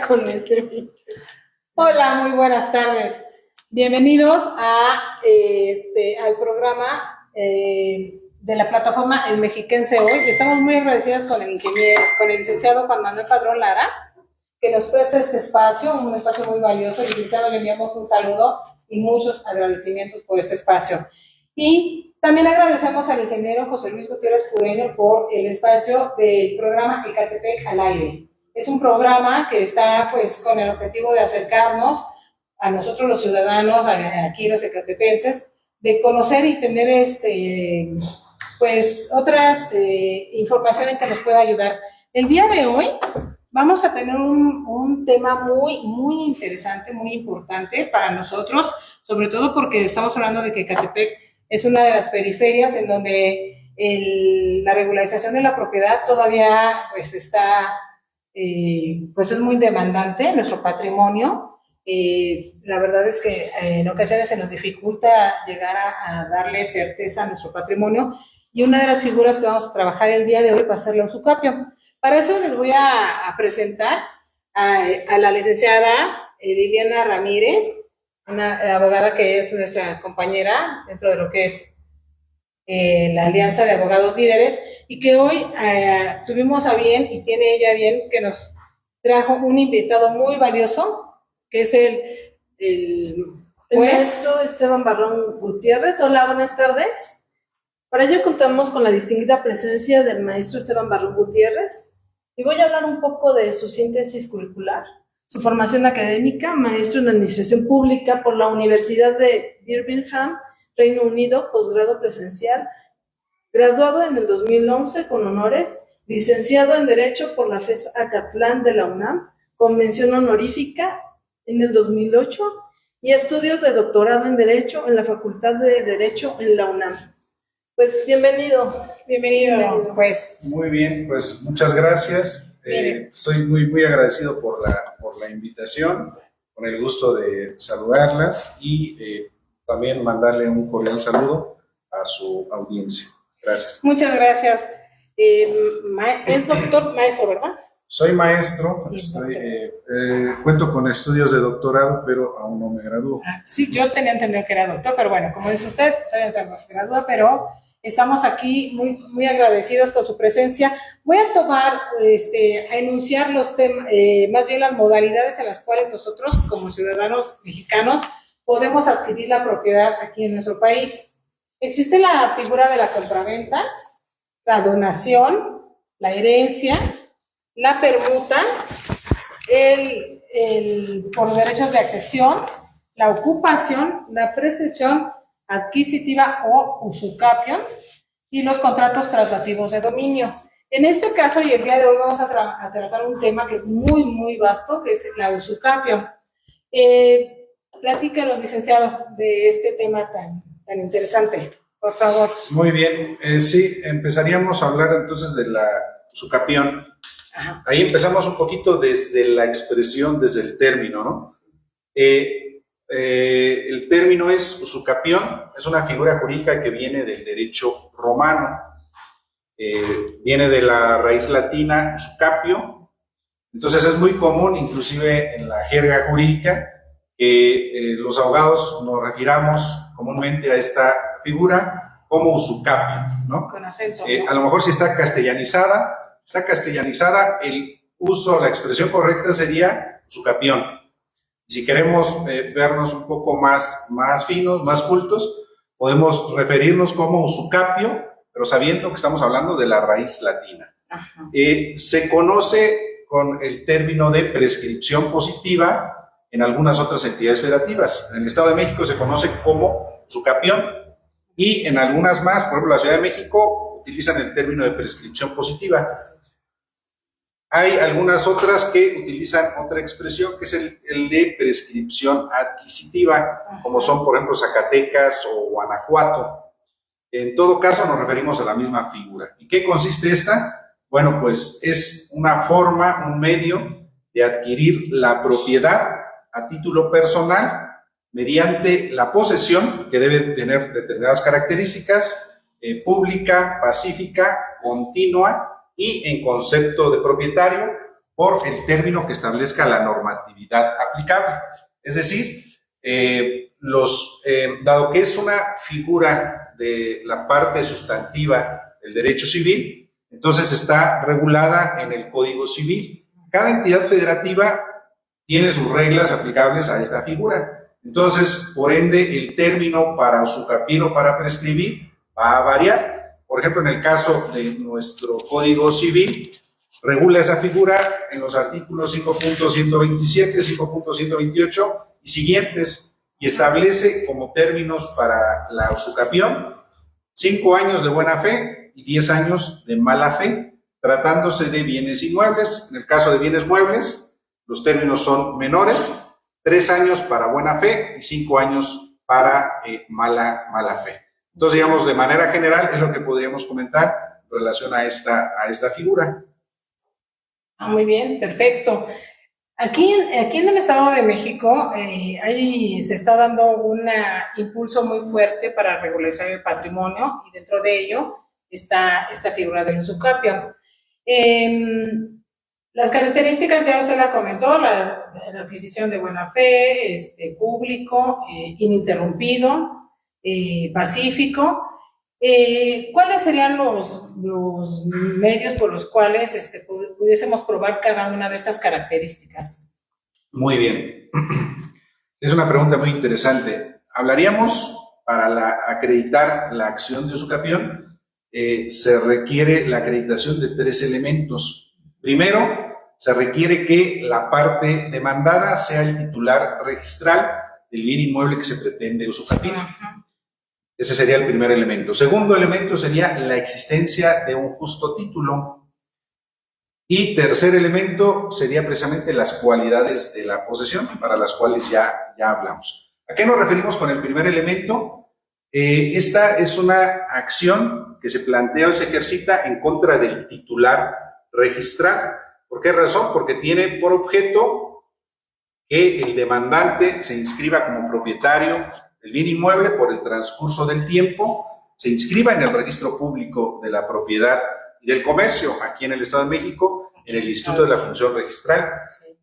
con este. Hola, muy buenas tardes. Bienvenidos al programa de la plataforma El Mexiquense Hoy. Estamos muy agradecidos con el licenciado Juan Manuel Padrón Lara, que nos presta este espacio, un espacio muy valioso. Licenciado, le enviamos un saludo y muchos agradecimientos por este espacio. Y también agradecemos al ingeniero José Luis Gutiérrez Cureño por el espacio del programa Ecatepec al Aire. Es un programa que está pues con el objetivo de acercarnos a nosotros los ciudadanos, aquí los ecatepenses, de conocer y tener pues otras informaciones que nos pueda ayudar. El día de hoy vamos a tener un tema muy, muy interesante, muy importante para nosotros, sobre todo porque estamos hablando de que Ecatepec es una de las periferias en donde la regularización de la propiedad todavía pues está, pues es muy demandante, nuestro patrimonio. La verdad es que en ocasiones se nos dificulta llegar a darle certeza a nuestro patrimonio, y una de las figuras que vamos a trabajar el día de hoy va a ser la usucapio. Para eso les voy a presentar a la licenciada Liliana Ramírez, una abogada que es nuestra compañera dentro de lo que es la Alianza de Abogados Líderes, y que hoy tuvimos a bien, y tiene ella bien, que nos trajo un invitado muy valioso, que es el maestro Esteban Barrón Gutiérrez. Hola, buenas tardes. Para ello contamos con la distinguida presencia del maestro Esteban Barrón Gutiérrez, y voy a hablar un poco de su síntesis curricular, su formación académica: maestro en Administración Pública por la Universidad de Birmingham, Reino Unido, posgrado presencial, graduado en el 2011 con honores, licenciado en Derecho por la FES Acatlán de la UNAM, con mención honorífica en el 2008, y estudios de doctorado en Derecho en la Facultad de Derecho en la UNAM. Pues bienvenido. Bienvenido. Pues. Muy bien, pues muchas gracias. Estoy muy agradecido por la invitación, con el gusto de saludarlas y también mandarle un cordial saludo a su audiencia. Gracias. Muchas gracias. Es doctor, maestro, ¿verdad? Soy maestro, cuento con estudios de doctorado, pero aún no me gradúo. Sí, yo tenía entendido que era doctor, pero bueno, como dice usted, todavía no se gradúa, pero estamos aquí muy agradecidos con su presencia. Voy a tomar, a enunciar los temas, más bien las modalidades en las cuales nosotros, como ciudadanos mexicanos, podemos adquirir la propiedad aquí en nuestro país. Existe la figura de la compraventa, la donación, la herencia, la permuta, por derechos de accesión, la ocupación, la prescripción adquisitiva o usucapio, y los contratos traslativos de dominio. En este caso, y el día de hoy, vamos a tratar un tema que es muy vasto, que es la usucapio. Platícanos, licenciado, de este tema tan interesante, por favor. Muy bien, sí, empezaríamos a hablar entonces de la usucapión. Ajá. Ahí empezamos un poquito desde la expresión, desde el término, ¿no? El término es usucapión, es una figura jurídica que viene del derecho romano, viene de la raíz latina usucapio. Entonces es muy común, inclusive en la jerga jurídica, que los abogados nos refiramos comúnmente a esta figura como usucapio, ¿no? Con acento, a lo mejor si está castellanizada, el uso, la expresión correcta sería usucapión. Si queremos vernos un poco más finos, más cultos, podemos referirnos como usucapio, pero sabiendo que estamos hablando de la raíz latina. Se conoce con el término de prescripción positiva en algunas otras entidades federativas. En el Estado de México se conoce como usucapión, y en algunas más, por ejemplo la Ciudad de México, utilizan el término de prescripción positiva. Hay algunas otras que utilizan otra expresión, que es el de prescripción adquisitiva, como son, por ejemplo, Zacatecas o Guanajuato. En todo caso, nos referimos a la misma figura. ¿En qué consiste esta? Bueno, pues es una forma, un medio de adquirir la propiedad a título personal mediante la posesión, que debe tener determinadas características, pública, pacífica, continua y en concepto de propietario, por el término que establezca la normatividad aplicable. Es decir, dado que es una figura de la parte sustantiva del derecho civil, entonces está regulada en el Código Civil. Cada entidad federativa tiene sus reglas aplicables a esta figura. Entonces, por ende, el término para usucapión o para prescribir va a variar. Por ejemplo, en el caso de nuestro Código Civil, regula esa figura en los artículos 5.127, 5.128 y siguientes, y establece como términos para la usucapión 5 años de buena fe y 10 años de mala fe, tratándose de bienes inmuebles. En el caso de bienes muebles, los términos son menores, 3 años para buena fe y 5 años para mala fe. Entonces, digamos, de manera general es lo que podríamos comentar en relación a esta figura. Muy bien, perfecto. Aquí en el Estado de México se está dando un impulso muy fuerte para regularizar el patrimonio, y dentro de ello está esta figura del usucapión. Las características ya usted la comentó: la adquisición de buena fe, público, ininterrumpido, pacífico. ¿Cuáles serían los medios por los cuales pudiésemos probar cada una de estas características? Muy bien. Es una pregunta muy interesante. Hablaríamos, para acreditar la acción de usucapión, se requiere la acreditación de 3 elementos. Primero, se requiere que la parte demandada sea el titular registral del bien inmueble que se pretende usucapiar. Ese sería el primer elemento. Segundo elemento sería la existencia de un justo título. Y tercer elemento sería precisamente las cualidades de la posesión, para las cuales ya hablamos. ¿A qué nos referimos con el primer elemento? Esta es una acción que se plantea o se ejercita en contra del titular registral. ¿Por qué razón? Porque tiene por objeto que el demandante se inscriba como propietario del bien inmueble por el transcurso del tiempo, se inscriba en el registro público de la propiedad y del comercio aquí en el Estado de México, en el Instituto de la Función Registral.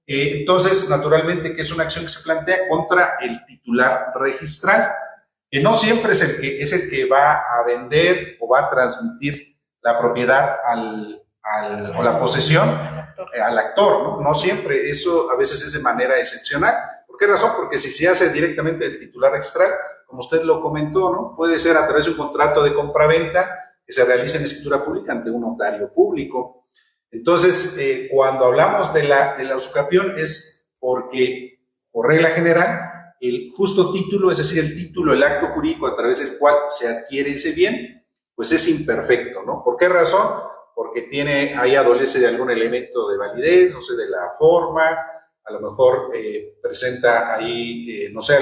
Entonces, naturalmente, que es una acción que se plantea contra el titular registral, que no siempre es el que va a vender o va a transmitir la propiedad o la posesión al actor, ¿no? No siempre, eso a veces es de manera excepcional. ¿Por qué razón? Porque si se hace directamente del titular registral, como usted lo comentó, ¿no? Puede ser a través de un contrato de compraventa que se realiza en escritura pública ante un notario público. Entonces, cuando hablamos de la usucapión es porque, por regla general, el justo título, es decir, el título, el acto jurídico a través del cual se adquiere ese bien, pues es imperfecto, ¿no? ¿Por qué razón? Porque ahí adolece de algún elemento de validez, no sé, de la forma, a lo mejor presenta ahí, no sé,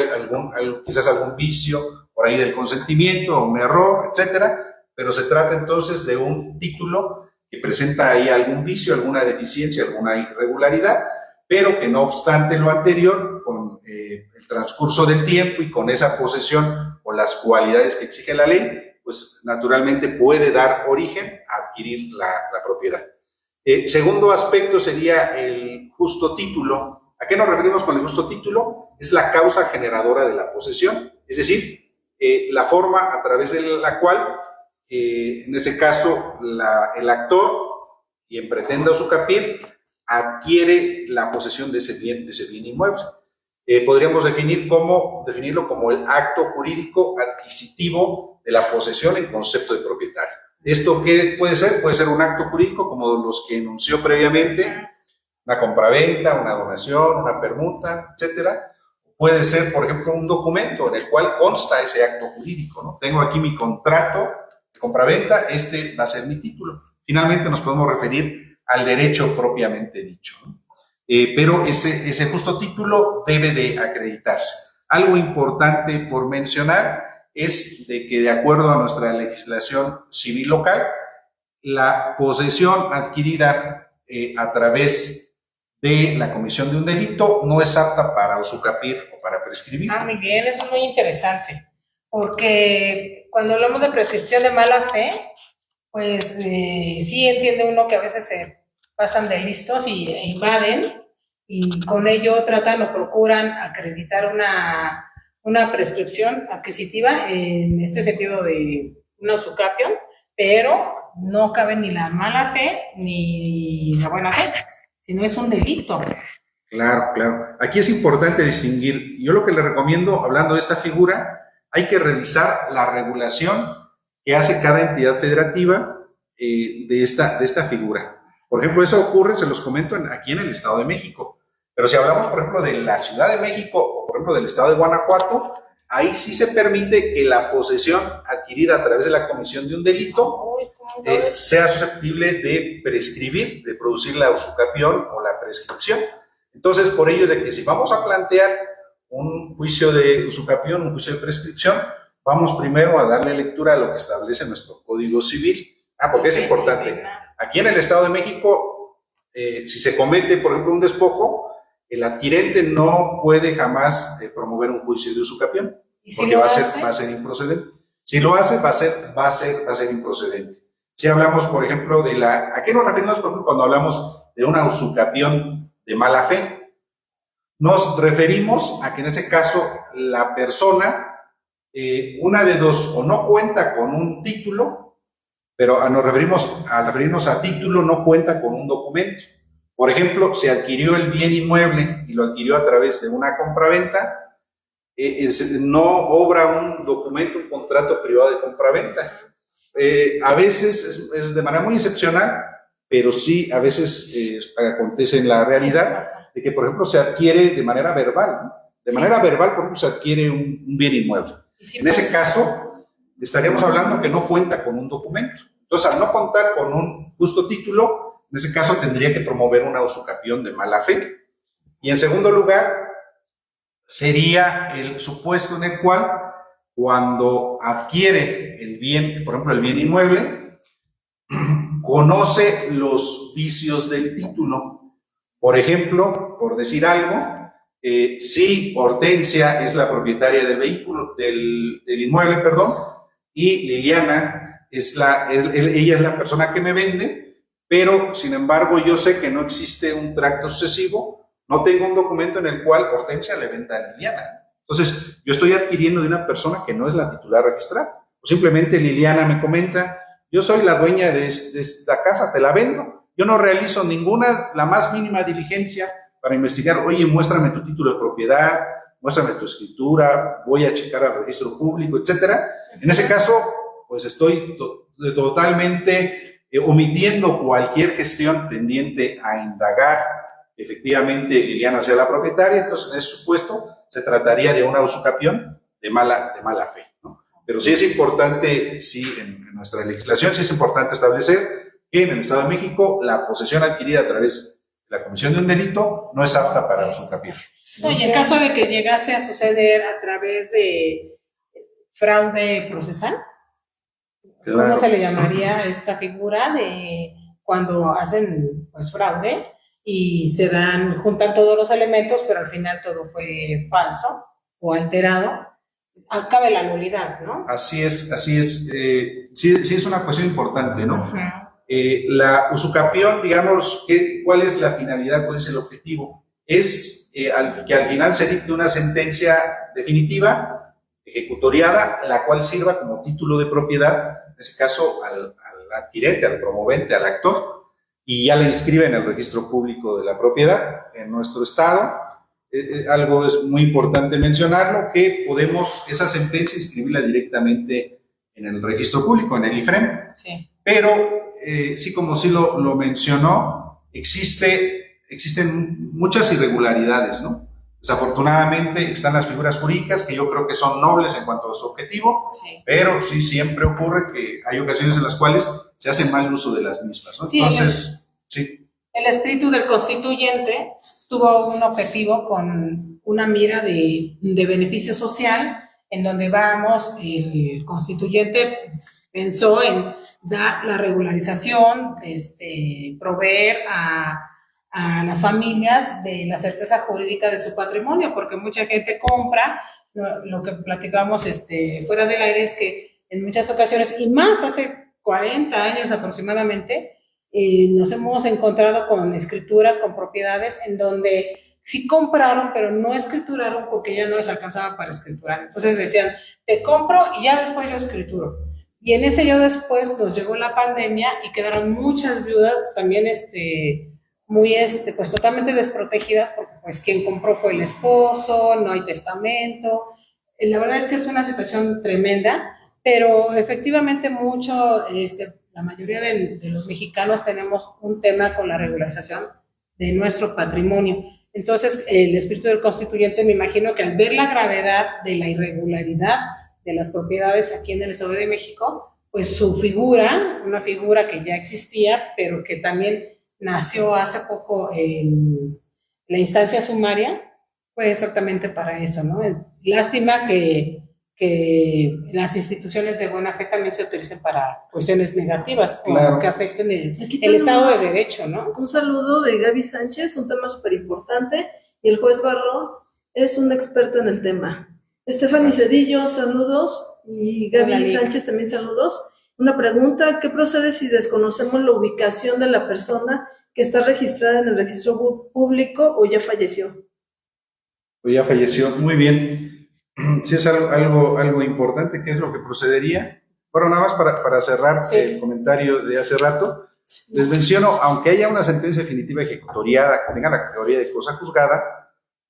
quizás algún vicio por ahí del consentimiento, un error, etcétera, pero se trata entonces de un título que presenta ahí algún vicio, alguna deficiencia, alguna irregularidad, pero que no obstante lo anterior, con el transcurso del tiempo y con esa posesión o las cualidades que exige la ley, pues naturalmente puede dar origen a adquirir la propiedad. Segundo aspecto sería el justo título. ¿A qué nos referimos con el justo título? Es la causa generadora de la posesión, es decir, la forma a través de la cual, en ese caso, el actor, quien pretenda usucapiar, adquiere la posesión de ese bien inmueble. Podríamos definirlo como el acto jurídico adquisitivo de la posesión en concepto de propietario. ¿Esto qué puede ser? Puede ser un acto jurídico como los que enunció previamente, una compraventa, una donación, una permuta, etcétera. Puede ser, por ejemplo, un documento en el cual consta ese acto jurídico, ¿no? Tengo aquí mi contrato de compraventa, este va a ser mi título. Finalmente nos podemos referir al derecho propiamente dicho, ¿no? Pero ese justo título debe de acreditarse. Algo importante por mencionar es de que, de acuerdo a nuestra legislación civil local, la posesión adquirida a través de la comisión de un delito no es apta para usucapiar o para prescribir. Muy bien, eso es muy interesante, porque cuando hablamos de prescripción de mala fe, pues sí entiende uno que a veces pasan de listos y invaden, y con ello tratan o procuran acreditar una prescripción adquisitiva en este sentido de una usucapión, pero no cabe ni la mala fe ni la buena fe, sino es un delito. Claro, claro. Aquí es importante distinguir. Yo lo que le recomiendo, hablando de esta figura, hay que revisar la regulación que hace cada entidad federativa de esta figura. Por ejemplo, eso ocurre, se los comento, aquí en el Estado de México. Pero si hablamos, por ejemplo, de la Ciudad de México o, por ejemplo, del Estado de Guanajuato, ahí sí se permite que la posesión adquirida a través de la comisión de un delito sea susceptible de prescribir, de producir la usucapión o la prescripción. Entonces, por ello es de que si vamos a plantear un juicio de usucapión, un juicio de prescripción, vamos primero a darle lectura a lo que establece nuestro Código Civil. Porque es importante. Aquí en el Estado de México, si se comete, por ejemplo, un despojo, el adquirente no puede jamás promover un juicio de usucapión, porque va a ser improcedente. Si lo hace, va a ser improcedente. Si hablamos, por ejemplo, ¿a qué nos referimos, por ejemplo, cuando hablamos de una usucapión de mala fe? Nos referimos a que en ese caso la persona, una de dos, o no cuenta con un título, pero al referirnos a título, no cuenta con un documento. Por ejemplo, se adquirió el bien inmueble y lo adquirió a través de una compraventa, no obra un documento, un contrato privado de compraventa. A veces es de manera muy excepcional, pero sí a veces acontece en la realidad de que, por ejemplo, se adquiere de manera verbal, ¿no? De manera verbal, por ejemplo, se adquiere un bien inmueble. En ese caso, estaríamos hablando que no cuenta con un documento. Entonces, al no contar con un justo título, en ese caso tendría que promover una usucapión de mala fe. Y en segundo lugar, sería el supuesto en el cual, cuando adquiere el bien, por ejemplo, el bien inmueble, conoce los vicios del título. Por ejemplo, por decir algo, si Hortensia es la propietaria del vehículo, del inmueble, perdón, y Liliana ella es la persona que me vende, pero sin embargo yo sé que no existe un tracto sucesivo, no tengo un documento en el cual Hortensia le venda a Liliana. Entonces, yo estoy adquiriendo de una persona que no es la titular registrada. O simplemente Liliana me comenta, yo soy la dueña de esta casa, te la vendo. Yo no realizo la más mínima diligencia para investigar, oye, muéstrame tu título de propiedad, muéstrame tu escritura, voy a checar al registro público, etcétera. En ese caso, pues estoy totalmente omitiendo cualquier gestión tendiente a indagar efectivamente Liliana sea la propietaria. Entonces, en ese supuesto, se trataría de una usucapión de mala fe, ¿no? Pero sí es importante, en nuestra legislación, sí es importante establecer que en el Estado de México la posesión adquirida a través de la comisión de un delito no es apta para usucapión. No, y en caso de que llegase a suceder a través de fraude procesal, claro. ¿Cómo se le llamaría a esta figura de cuando hacen pues fraude y juntan todos los elementos, pero al final todo fue falso o alterado? Cabe la nulidad, ¿no? Así es. Sí es una cuestión importante, ¿no? Uh-huh. La usucapión, digamos, ¿cuál es la finalidad, cuál es el objetivo? Es que al final se dicte una sentencia definitiva, ejecutoriada, la cual sirva como título de propiedad, en ese caso al adquirente, al promovente, al actor, y ya la inscribe en el registro público de la propiedad en nuestro estado. Algo es muy importante mencionarlo, que podemos esa sentencia inscribirla directamente en el registro público, en el IFREM. Sí. Pero, sí, como sí lo mencionó, existen muchas irregularidades, ¿no? Desafortunadamente están las figuras jurídicas, que yo creo que son nobles en cuanto a su objetivo, sí, pero sí siempre ocurre que hay ocasiones en las cuales se hace mal uso de las mismas, ¿no? Sí, entonces, sí. El espíritu del constituyente tuvo un objetivo con una mira de beneficio social, en donde el constituyente pensó en dar la regularización, proveer a las familias de la certeza jurídica de su patrimonio, porque mucha gente compra, lo que platicamos fuera del aire es que en muchas ocasiones, y más hace 40 años aproximadamente, nos hemos encontrado con escrituras, con propiedades en donde sí compraron, pero no escrituraron porque ya no les alcanzaba para escriturar. Entonces decían, te compro y ya después yo escrituro. Y en ese yo después nos llegó la pandemia y quedaron muchas viudas también muy pues totalmente desprotegidas porque pues quien compró fue el esposo, no hay testamento. La verdad es que es una situación tremenda, pero efectivamente la mayoría de los mexicanos tenemos un tema con la regularización de nuestro patrimonio. Entonces, el espíritu del constituyente, me imagino que al ver la gravedad de la irregularidad de las propiedades aquí en el Estado de México, pues su figura, una figura que ya existía, pero que también nació hace poco en la instancia sumaria, fue exactamente para eso, ¿no? Lástima que las instituciones de buena fe también se utilicen para cuestiones negativas, claro, o que afecten el Estado de Derecho, ¿no? Un saludo de Gaby Sánchez, un tema súper importante, y el juez Barrón es un experto en el tema. Stephanie Cedillo, saludos, y Gaby Sánchez también saludos. Una pregunta, ¿qué procede si desconocemos la ubicación de la persona que está registrada en el registro público o ya falleció? O ya falleció, muy bien. Sí, es algo importante. ¿Qué es lo que procedería? Bueno, nada más para cerrar el comentario de hace rato, les menciono, aunque haya una sentencia definitiva ejecutoriada que tenga la categoría de cosa juzgada,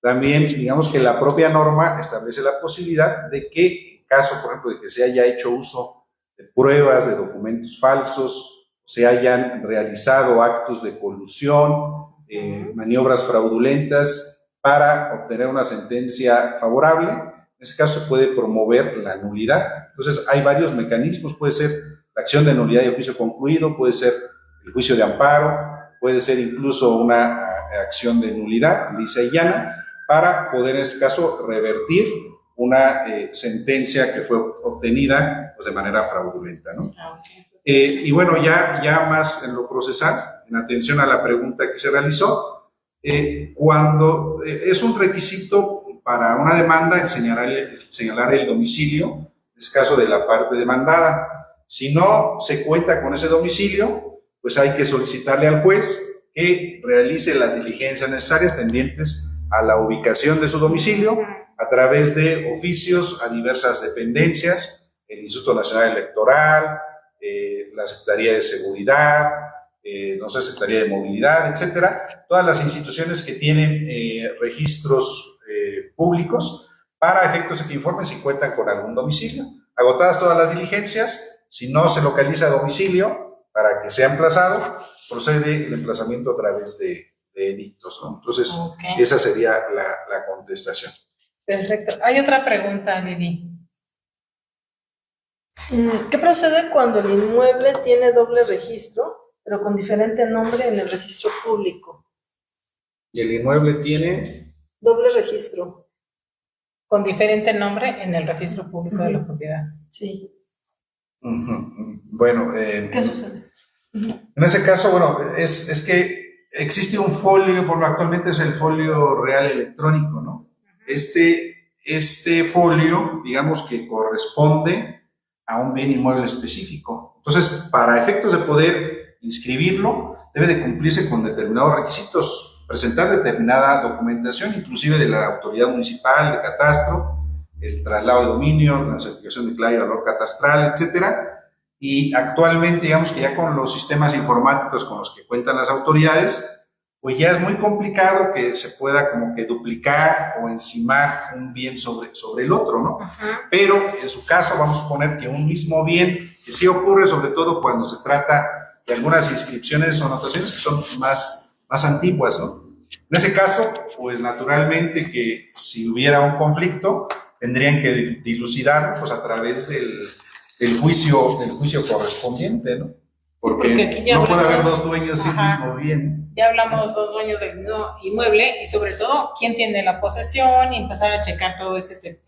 también digamos que la propia norma establece la posibilidad de que, en caso, por ejemplo, de que se haya hecho uso de pruebas, de documentos falsos, se hayan realizado actos de colusión, maniobras fraudulentas para obtener una sentencia favorable, en ese caso se puede promover la nulidad. Entonces hay varios mecanismos, puede ser la acción de nulidad y juicio concluido, puede ser el juicio de amparo, puede ser incluso una acción de nulidad lisa y llana para poder en ese caso revertir una sentencia que fue obtenida pues, de manera fraudulenta, ¿no? Y bueno, ya más en lo procesal, en atención a la pregunta que se realizó, cuando es un requisito para una demanda el señalar el domicilio, en este caso de la parte demandada. Si no se cuenta con ese domicilio, pues hay que solicitarle al juez que realice las diligencias necesarias tendientes a la ubicación de su domicilio a través de oficios a diversas dependencias, el Instituto Nacional Electoral, la Secretaría de Seguridad, Secretaría de Movilidad, etcétera, todas las instituciones que tienen registros públicos para efectos de que informen si cuentan con algún domicilio. Agotadas todas las diligencias, si no se localiza domicilio para que sea emplazado, procede el emplazamiento a través de edictos, ¿no? Entonces, esa sería la contestación. Perfecto. Hay otra pregunta, Lili. ¿Qué procede cuando el inmueble tiene doble registro, pero con diferente nombre en el registro público? ¿Y el inmueble tiene? Doble registro. Con diferente nombre en el registro público de la propiedad. Sí. Bueno, ¿qué sucede? En ese caso, bueno, es que existe un folio, porque actualmente es el folio real electrónico, ¿no? Este folio, digamos que corresponde a un bien inmueble específico. Entonces, para efectos de poder inscribirlo, debe de cumplirse con determinados requisitos, presentar determinada documentación, inclusive de la autoridad municipal, de catastro, el traslado de dominio, la certificación de clave y valor catastral, etcétera. Y actualmente, digamos que ya con los sistemas informáticos con los que cuentan las autoridades, pues ya es muy complicado que se pueda como que duplicar o encimar un bien sobre el otro, ¿no? Pero en su caso vamos a suponer que un mismo bien, que sí ocurre sobre todo cuando se trata de algunas inscripciones o anotaciones que son más antiguas, ¿no? En ese caso, pues naturalmente que si hubiera un conflicto, tendrían que dilucidarlo pues a través del juicio correspondiente, ¿no? Porque no puede haber dos dueños del mismo bien. Ya hablamos dos dueños del mismo inmueble y sobre todo quién tiene la posesión y empezar a checar todo ese tema.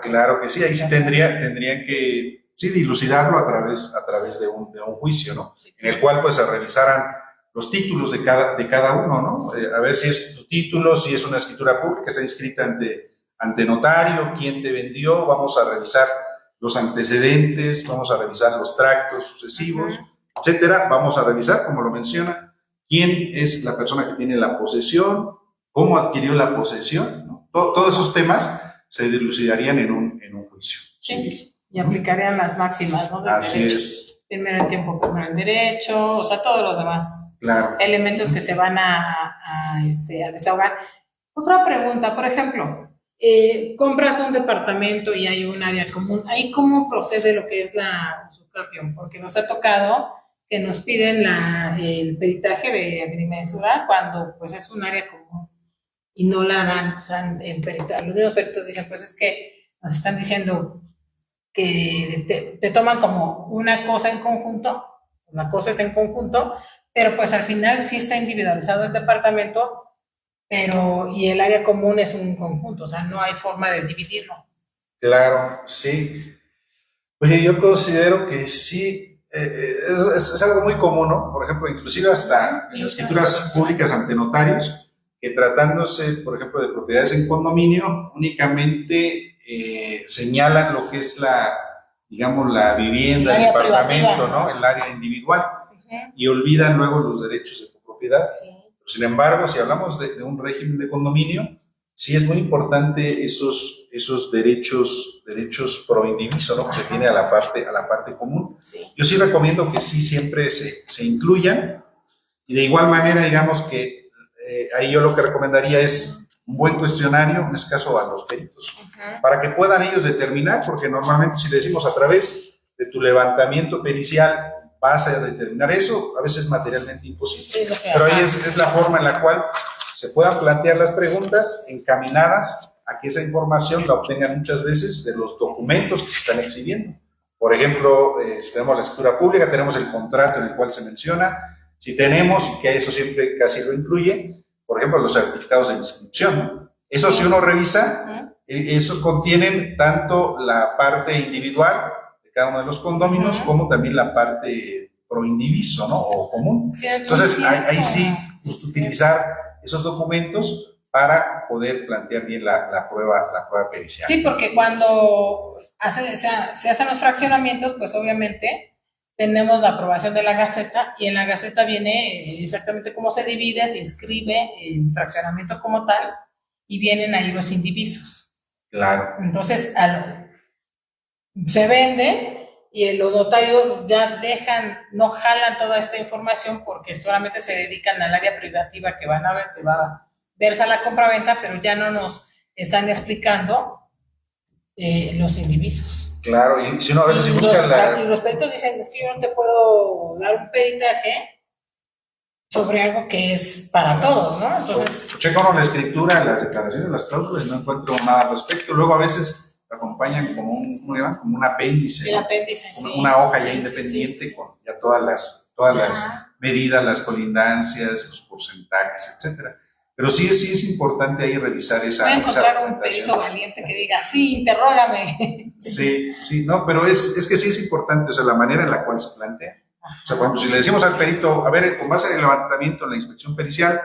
Claro que sí, ahí sí tendrían que dilucidarlo a través de un juicio, ¿no? Sí, claro. En el cual pues se revisaran los títulos de cada uno, ¿no? A ver si es tu título, si es una escritura pública, está inscrita ante notario, quién te vendió, vamos a revisar los antecedentes, vamos a revisar los tractos sucesivos, etcétera. Vamos a revisar, como lo menciona, quién es la persona que tiene la posesión, cómo adquirió la posesión, ¿no? Todos esos temas se dilucidarían en un juicio. Sí, y aplicarían las máximas, ¿no? Así derecho. es. Primero en tiempo, primero en derecho, o sea, todos los demás Claro. elementos que se van a desahogar. Otra pregunta, por ejemplo, compras un departamento y hay un área común, ¿ahí cómo procede lo que es la usucapión? Porque nos ha tocado que nos piden el peritaje de agrimensura cuando pues es un área común y no la dan, o sea, los mismos peritos dicen, pues es que nos están diciendo que te toman como una cosa en conjunto, una cosa es en conjunto, pero pues al final sí está individualizado el departamento, pero y el área común es un conjunto, o sea, no hay forma de dividirlo. Claro, sí. Oye, yo considero que sí, es algo muy común, ¿no? Por ejemplo, inclusive hasta en escrituras públicas ante notarios, que tratándose, por ejemplo, de propiedades en condominio, únicamente señalan lo que es digamos, la vivienda, el departamento, ¿no? El área individual, y olvidan luego los derechos de copropiedad. Sí. Sin embargo, si hablamos de un régimen de condominio, sí es muy importante esos derechos pro indiviso, ¿no? Que se tiene a la parte común. Sí. Yo sí recomiendo que sí siempre se incluyan, y de igual manera, digamos que ahí yo lo que recomendaría es un buen cuestionario, en este caso a los peritos, para que puedan ellos determinar, porque normalmente si le decimos a través de tu levantamiento pericial vas a determinar eso, a veces es materialmente imposible. Sí, pero ahí es la forma en la cual se puedan plantear las preguntas encaminadas a que esa información la obtengan muchas veces de los documentos que se están exhibiendo. Por ejemplo, si tenemos la escritura pública, tenemos el contrato en el cual se menciona. Si tenemos, y que eso siempre casi lo incluye, por ejemplo, los certificados de inscripción, ¿no? Eso, si uno revisa, esos contienen tanto la parte individual de cada uno de los condóminos como también la parte pro indiviso, ¿no? O común. Sí, entonces, ahí sí, utilizar esos documentos para poder plantear bien la prueba pericial. Sí, porque cuando se hacen los fraccionamientos, pues obviamente tenemos la aprobación de la Gaceta, y en la Gaceta viene exactamente cómo se divide, se inscribe el fraccionamiento como tal, y vienen ahí los indivisos. Claro. Entonces, se vende, y los notarios ya no jalan toda esta información porque solamente se dedican al área privativa que se va a verse la compraventa, pero ya no nos están explicando los indivisos. Claro, y si uno a veces busca y los peritos dicen, es que yo no te puedo dar un peritaje sobre algo que es para todos, ¿no? Entonces... Checa uno la escritura, las declaraciones, las cláusulas, y no encuentro nada al respecto. Luego a veces acompañan como un apéndice. El apéndice, ¿no? Una hoja ya independiente con ya todas las medidas, las colindancias, los porcentajes, etcétera. Pero sí es importante ahí revisar esa. Voy a encontrar un perito valiente que diga, sí, interrógame. Sí, no, pero es que sí es importante, o sea, la manera en la cual se plantea. O sea, por ejemplo, si le decimos al perito, a ver, con base en el levantamiento, en la inspección pericial,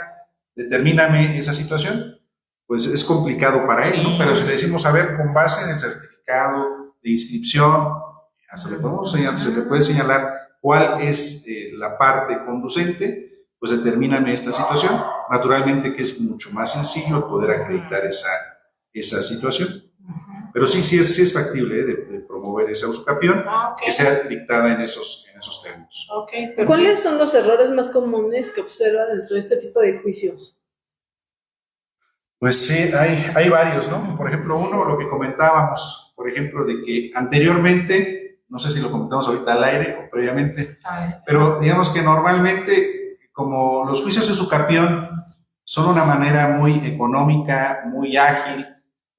determíname esa situación, pues es complicado para él, ¿no? Pero si le decimos, a ver, con base en el certificado de inscripción, se le puede señalar cuál es la parte conducente, pues determíname esta situación. Naturalmente que es mucho más sencillo poder acreditar esa situación. Pero sí es factible de promover esa usucapión, que sea dictada en esos términos. ¿Cuáles son los errores más comunes que observa dentro de este tipo de juicios? Pues sí, hay varios, ¿no? Por ejemplo, uno, lo que comentábamos, por ejemplo, de que anteriormente, no sé si lo comentamos ahorita al aire o previamente, pero digamos que normalmente, como los juicios de usucapión son una manera muy económica, muy ágil,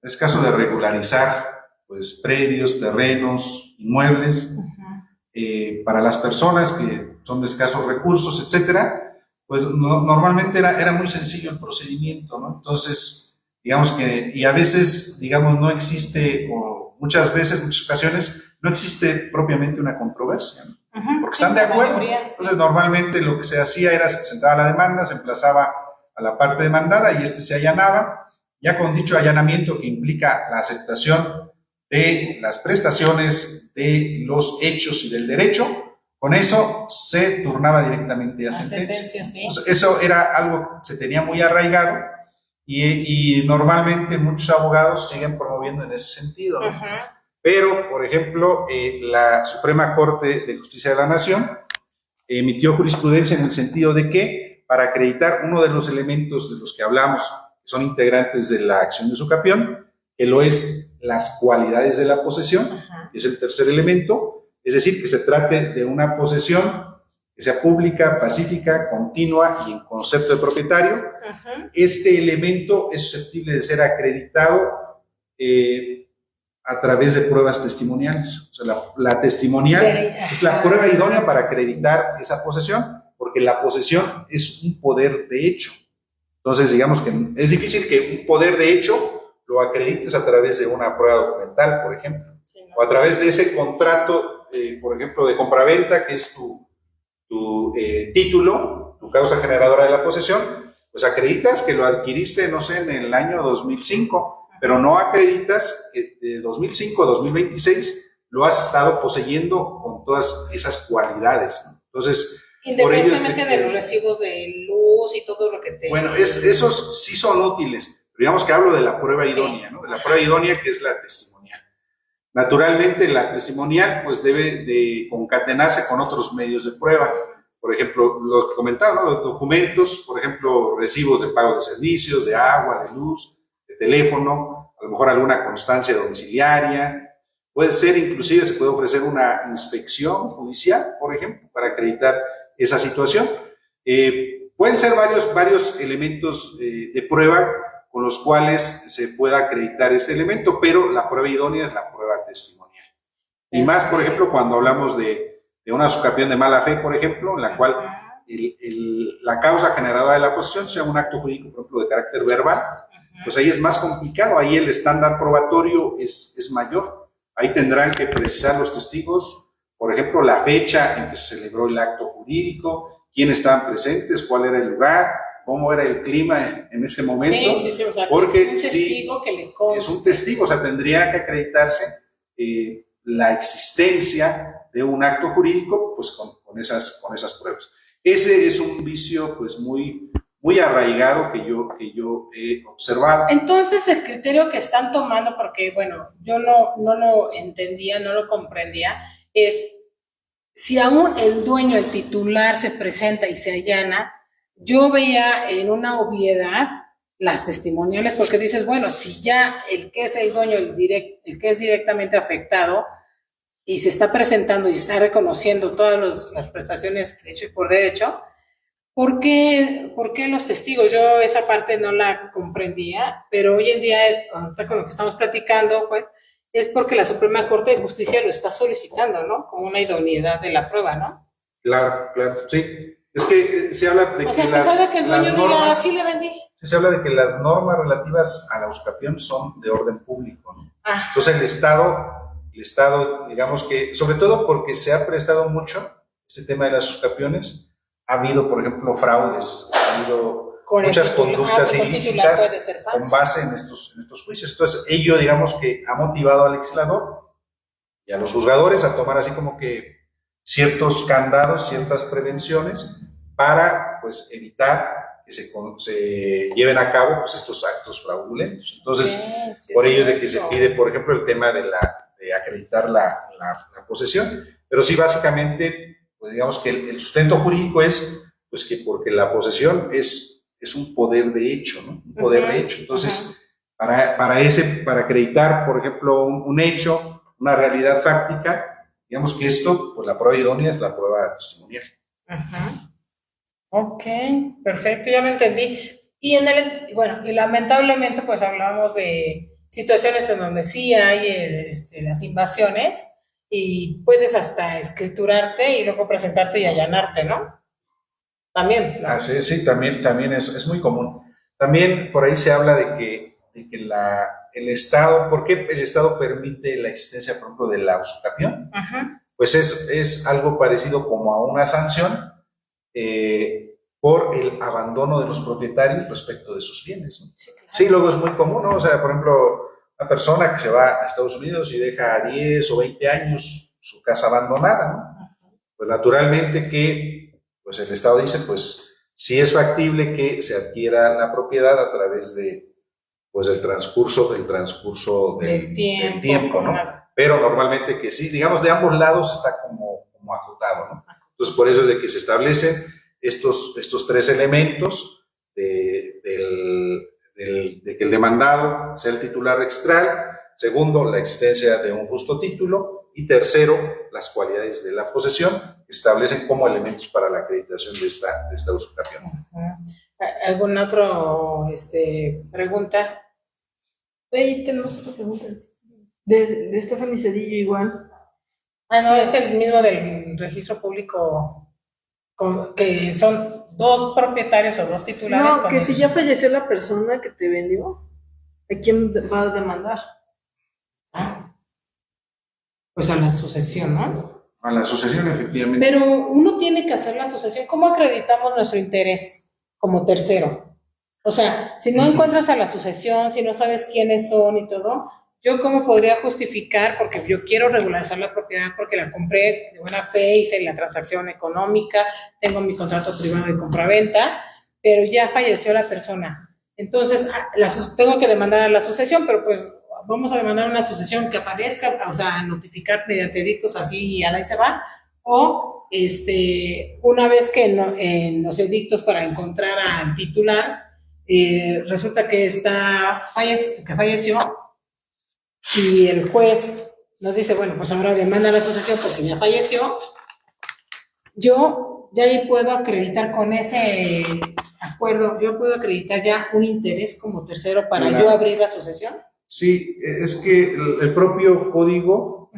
es caso de regularizar pues predios, terrenos, inmuebles, para las personas que son de escasos recursos, etcétera, pues normalmente era muy sencillo el procedimiento, ¿no? Entonces, digamos que, y a veces, digamos, no existe, o muchas ocasiones, no existe propiamente una controversia, ¿no? Porque están de acuerdo. Entonces, normalmente lo que se hacía era, se presentaba la demanda, se emplazaba a la parte demandada y se allanaba, ya con dicho allanamiento que implica la aceptación de las prestaciones, de los hechos y del derecho, Con eso se turnaba directamente a sentencia. Sí. Entonces, eso era algo que se tenía muy arraigado y normalmente muchos abogados siguen promoviendo en ese sentido, ¿no? Pero, por ejemplo, la Suprema Corte de Justicia de la Nación emitió jurisprudencia en el sentido de que para acreditar uno de los elementos de los que hablamos, que son integrantes de la acción de usucapión, que lo es las cualidades de la posesión, que es el tercer elemento, es decir, que se trate de una posesión que sea pública, pacífica, continua y en concepto de propietario. Este elemento es susceptible de ser acreditado a través de pruebas testimoniales. O sea, la testimonial es la prueba idónea para acreditar esa posesión, porque la posesión es un poder de hecho. Entonces, digamos que es difícil que un poder de hecho lo acredites a través de una prueba documental, por ejemplo, o a través de ese contrato, por ejemplo, de compraventa, que es tu título, tu causa generadora de la posesión, pues acreditas que lo adquiriste, no sé, en el año 2005, pero no acreditas que de 2005 a 2026 lo has estado poseyendo con todas esas cualidades, ¿no? Entonces, independientemente de los recibos de luz y todo lo que te... Bueno, esos sí son útiles, pero digamos que hablo de la prueba idónea, ¿no? De la prueba idónea, que es la testimonial. Naturalmente, la testimonial pues debe de concatenarse con otros medios de prueba. Por ejemplo, lo que comentaba, ¿no? Documentos, por ejemplo, recibos de pago de servicios, de agua, de luz, de teléfono, a lo mejor alguna constancia domiciliaria. Puede ser, inclusive, se puede ofrecer una inspección judicial, por ejemplo, para acreditar esa situación. Pueden ser varios elementos de prueba con los cuales se pueda acreditar ese elemento, pero la prueba idónea es la prueba testimonial. Y más, por ejemplo, cuando hablamos de una usucapión de mala fe, por ejemplo, en la cual la causa generadora de la posesión sea un acto jurídico, por ejemplo, de carácter verbal, pues ahí es más complicado, ahí el estándar probatorio es mayor. Ahí tendrán que precisar los testigos, por ejemplo, la fecha en que se celebró el acto jurídico, quiénes estaban presentes, cuál era el lugar, cómo era el clima en ese momento. Sí, o sea, porque es un testigo que le consta. Es un testigo, o sea, tendría que acreditarse la existencia de un acto jurídico, pues con esas pruebas. Ese es un vicio, pues, muy arraigado que yo he observado. Entonces, el criterio que están tomando, porque, bueno, yo no lo entendía, no lo comprendía, es si aún el dueño, el titular, se presenta y se allana. Yo veía en una obviedad las testimoniales, porque dices, bueno, si ya el que es el dueño, el que es directamente afectado, y se está presentando y está reconociendo todas las prestaciones de hecho y por derecho, ¿por qué los testigos? Yo esa parte no la comprendía, pero hoy en día, ahorita con lo que estamos platicando, pues, es porque la Suprema Corte de Justicia lo está solicitando, ¿no? Como una idoneidad de la prueba, ¿no? Claro, sí. Es que se habla de que a pesar de que el dueño diga, sí le vendí. Se habla de que las normas relativas a la usucapión son de orden público, ¿no? Entonces el Estado, digamos que, sobre todo porque se ha prestado mucho este tema de las usucapiones, ha habido, por ejemplo, fraudes, ha habido muchas conductas ilícitas con base en estos juicios. Entonces ello, digamos que ha motivado al legislador y a los juzgadores a tomar así como que ciertos candados, ciertas prevenciones para, pues, evitar que se lleven a cabo, pues, estos actos fraudulentos. Entonces, por ello es de que se pide, por ejemplo, el tema de acreditar la posesión, pero sí, básicamente, pues, digamos que el sustento jurídico es, pues, que porque la posesión es un poder de hecho, ¿no? Un poder de hecho. Entonces, para acreditar, por ejemplo, un hecho, una realidad fáctica, digamos que esto, pues la prueba idónea es la prueba testimonial. Ok, perfecto, ya lo entendí. Y y lamentablemente, pues hablamos de situaciones en donde sí hay las invasiones y puedes hasta escriturarte y luego presentarte y allanarte, ¿no? También, ¿no? Sí, también es muy común. También por ahí se habla de que el Estado, ¿por qué el Estado permite la existencia, por ejemplo, de la usucapión? Pues es algo parecido como a una sanción por el abandono de los propietarios respecto de sus bienes, ¿no? Sí, claro. Sí, luego es muy común, ¿no? O sea, por ejemplo, una persona que se va a Estados Unidos y deja 10 o 20 años su casa abandonada, ¿no? Pues naturalmente que pues el Estado dice, pues sí es factible que se adquiera la propiedad a través de pues el transcurso del tiempo, ¿no? Pero normalmente que sí, digamos, de ambos lados está como acotado, ¿no? Entonces, por eso es de que se establecen estos tres elementos de que el demandado sea el titular registral, segundo, la existencia de un justo título, y tercero, las cualidades de la posesión, que establecen como elementos para la acreditación de esta usucapión. ¿Alguna otra pregunta? Ahí tenemos otra pregunta. De Stephanie Cedillo igual. No, es el mismo del registro público, que son dos propietarios o dos titulares. No, que si ya falleció la persona que te vendió, ¿a quién va a demandar? Pues a la sucesión, ¿no? A la sucesión, efectivamente. Pero uno tiene que hacer la sucesión. ¿Cómo acreditamos nuestro interés como tercero? O sea, si no encuentras a la sucesión, si no sabes quiénes son y todo, ¿yo cómo podría justificar? Porque yo quiero regularizar la propiedad porque la compré de buena fe, hice la transacción económica, tengo mi contrato privado de compraventa, pero ya falleció la persona. Entonces, tengo que demandar a la sucesión, pero pues vamos a demandar una sucesión que aparezca, o sea, notificar mediante edictos así y ahí se va, o una vez que en los edictos para encontrar al titular, resulta que falleció, y el juez nos dice, bueno, pues ahora demanda a la asociación porque ya falleció, yo ya ahí puedo acreditar con ese acuerdo, yo puedo acreditar ya un interés como tercero para yo abrir la asociación. Sí, es que el propio código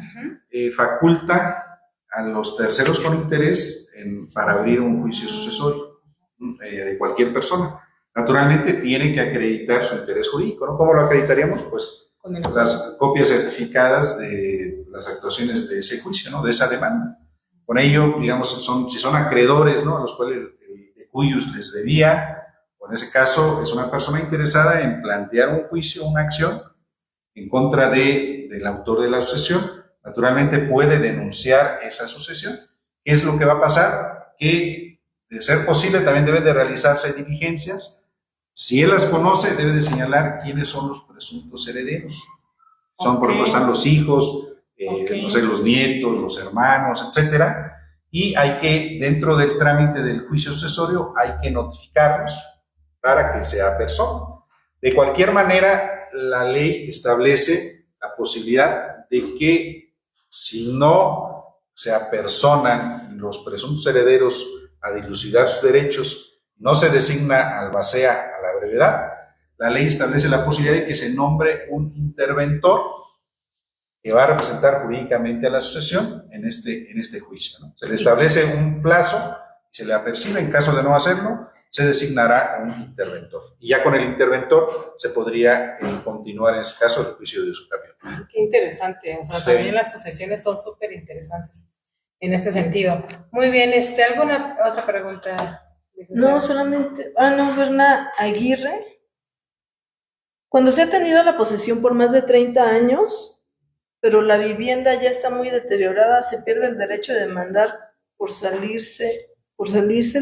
faculta a los terceros con interés para abrir un juicio sucesorio de cualquier persona. Naturalmente tiene que acreditar su interés jurídico, ¿no? ¿Cómo lo acreditaríamos? Pues con las copias certificadas de las actuaciones de ese juicio, ¿no? De esa demanda. Con ello, digamos, si son acreedores, ¿no? A los cuales el cuius les debía, o en ese caso es una persona interesada en plantear un juicio, una acción en contra del autor de la sucesión, naturalmente puede denunciar esa sucesión. ¿Qué es lo que va a pasar? Que, de ser posible, también deben de realizarse diligencias. Si él las conoce, debe de señalar quiénes son los presuntos herederos. Son, por ejemplo, están los hijos, no sé, los nietos, los hermanos, etcétera. Y hay que, dentro del trámite del juicio sucesorio, hay que notificarlos para que sea persona. De cualquier manera, la ley establece la posibilidad de que si no se apersonan los presuntos herederos a dilucidar sus derechos, no se designa albacea a la brevedad, la ley establece la posibilidad de que se nombre un interventor que va a representar jurídicamente a la sucesión en este juicio, ¿no? Se le establece un plazo, se le apercibe, en caso de no hacerlo, se designará un interventor. Y ya con el interventor se podría continuar en ese caso el juicio de usucapión. Qué interesante. O sea, sí. También las sucesiones son súper interesantes en ese sentido. Muy bien, ¿alguna otra pregunta? No, solamente, Berna Aguirre. Cuando se ha tenido la posesión por más de 30 años, pero la vivienda ya está muy deteriorada, ¿se pierde el derecho de demandar por salirse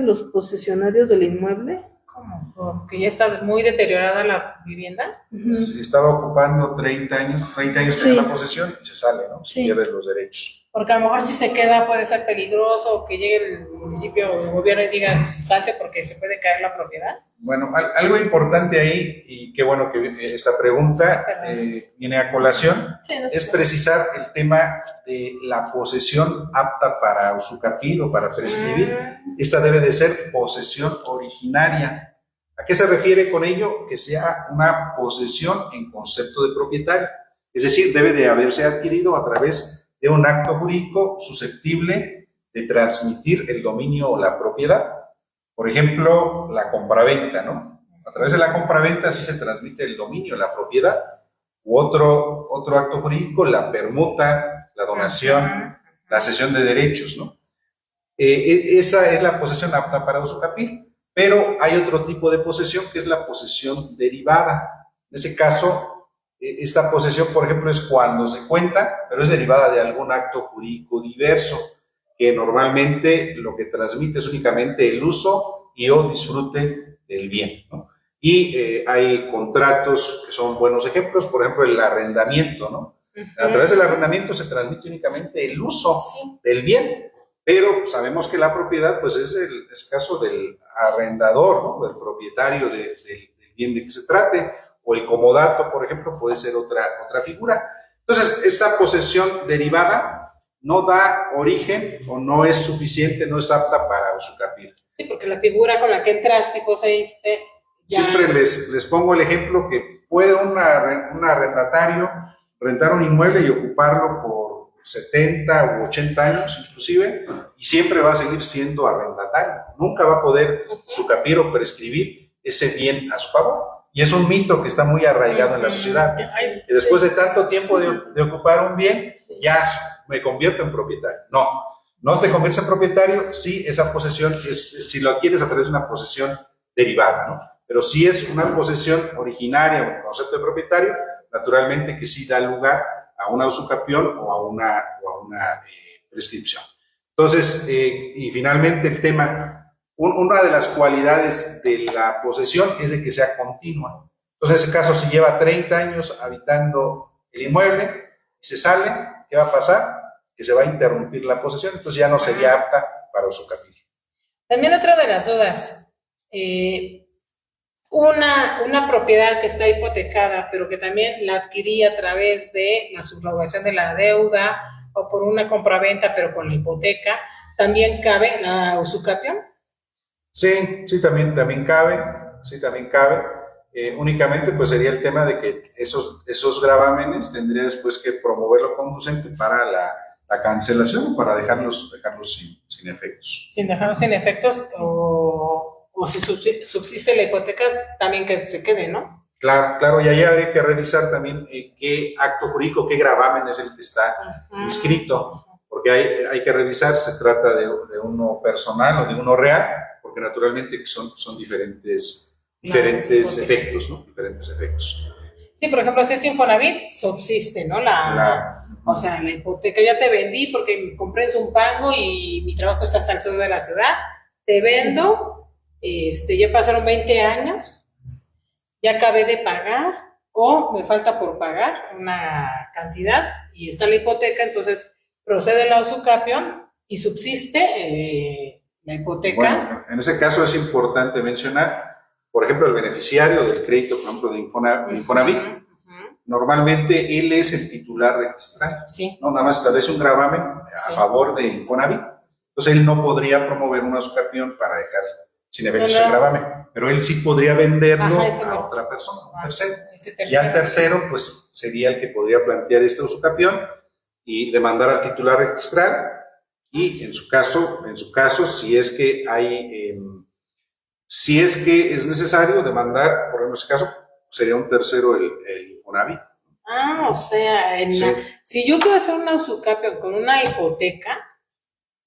los posesionarios del inmueble? ¿Cómo? ¿Porque ya está muy deteriorada la vivienda? Si estaba ocupando 30 años tenía la posesión y se sale, ¿no? Se pierden los derechos. Porque a lo mejor si se queda puede ser peligroso, que llegue el municipio o el gobierno y diga salte porque se puede caer la propiedad. Bueno, algo importante ahí, y qué bueno que esta pregunta viene a colación, es precisar el tema de la posesión apta para usucapir o para prescribir. Esta debe de ser posesión originaria. ¿A qué se refiere con ello? Que sea una posesión en concepto de propietario. Es decir, debe de haberse adquirido a través de un acto jurídico susceptible de transmitir el dominio o la propiedad. Por ejemplo, la compraventa, ¿no? A través de la compraventa sí se transmite el dominio, la propiedad. U otro acto jurídico, la permuta, la donación, la cesión de derechos, ¿no? Esa es la posesión apta para usucapir. Pero hay otro tipo de posesión que es la posesión derivada. En ese caso, esta posesión, por ejemplo, es cuando se cuenta, pero es derivada de algún acto jurídico diverso, que normalmente lo que transmite es únicamente el uso y o disfrute del bien, ¿no? Y hay contratos que son buenos ejemplos, por ejemplo, el arrendamiento, ¿no? A través del arrendamiento se transmite únicamente el uso del bien, pero sabemos que la propiedad, pues es el caso del arrendador, ¿no? Del propietario del bien de que se trate, o el comodato, por ejemplo, puede ser otra figura. Entonces, esta posesión derivada no da origen o no es suficiente, no es apta para usufructuar. Sí, porque la figura con la que entraste y poseíste... Siempre les pongo el ejemplo que puede un arrendatario rentar un inmueble y ocuparlo por 70 u 80 años inclusive, y siempre va a seguir siendo arrendatario. Nunca va a poder usufructuar o prescribir ese bien a su favor. Y es un mito que está muy arraigado en la sociedad. Que después de tanto tiempo de ocupar un bien, ya me convierto en propietario. No te conviertes en propietario si esa posesión, si lo adquieres a través de una posesión derivada, ¿no? Pero si es una posesión originaria o el concepto de propietario, naturalmente que sí da lugar a una usucapión o a una prescripción. Entonces, y finalmente el tema, una de las cualidades de la posesión es de que sea continua. Entonces, en ese caso, si lleva 30 años habitando el inmueble y se sale, ¿qué va a pasar? Que se va a interrumpir la posesión, entonces ya no sería apta para usucapión. También otra de las dudas, una propiedad que está hipotecada, pero que también la adquirí a través de la subrogación de la deuda o por una compraventa, pero con la hipoteca, ¿también cabe la usucapión? Sí, también cabe, únicamente pues sería el tema de que esos gravámenes tendría después que promoverlo conducente para la cancelación, para dejarlos sin efectos. Sin dejarlos sin efectos, o si subsiste la hipoteca, también que se quede, ¿no? Claro, y ahí habría que revisar también qué acto jurídico, qué gravamen es el que está inscrito, porque hay que revisar, se trata de uno personal o de uno real, porque naturalmente son diferentes efectos, ¿no? Diferentes efectos. Sí, por ejemplo, si es Infonavit, subsiste, ¿no? O sea, la hipoteca ya te vendí porque compré en Zumpango y mi trabajo está hasta el sur de la ciudad, te vendo, ya pasaron 20 años, ya acabé de pagar o me falta por pagar una cantidad y está la hipoteca, entonces procede la usucapión y subsiste la hipoteca. Bueno, en ese caso es importante mencionar, por ejemplo, el beneficiario del crédito, por ejemplo, de Infonavit, normalmente él es el titular registral, ¿no? Nada más establece un gravamen a favor de Infonavit, entonces él no podría promover una usucapión para dejar sin efectos ese gravamen, pero él sí podría venderlo a otra persona, un tercero. Y al tercero, pues sería el que podría plantear esta usucapión y demandar al titular registral, y en su caso, si es que es necesario demandar, por ejemplo, en ese caso, sería un tercero el Infonavit. O sea, si yo quiero hacer una usucapión con una hipoteca,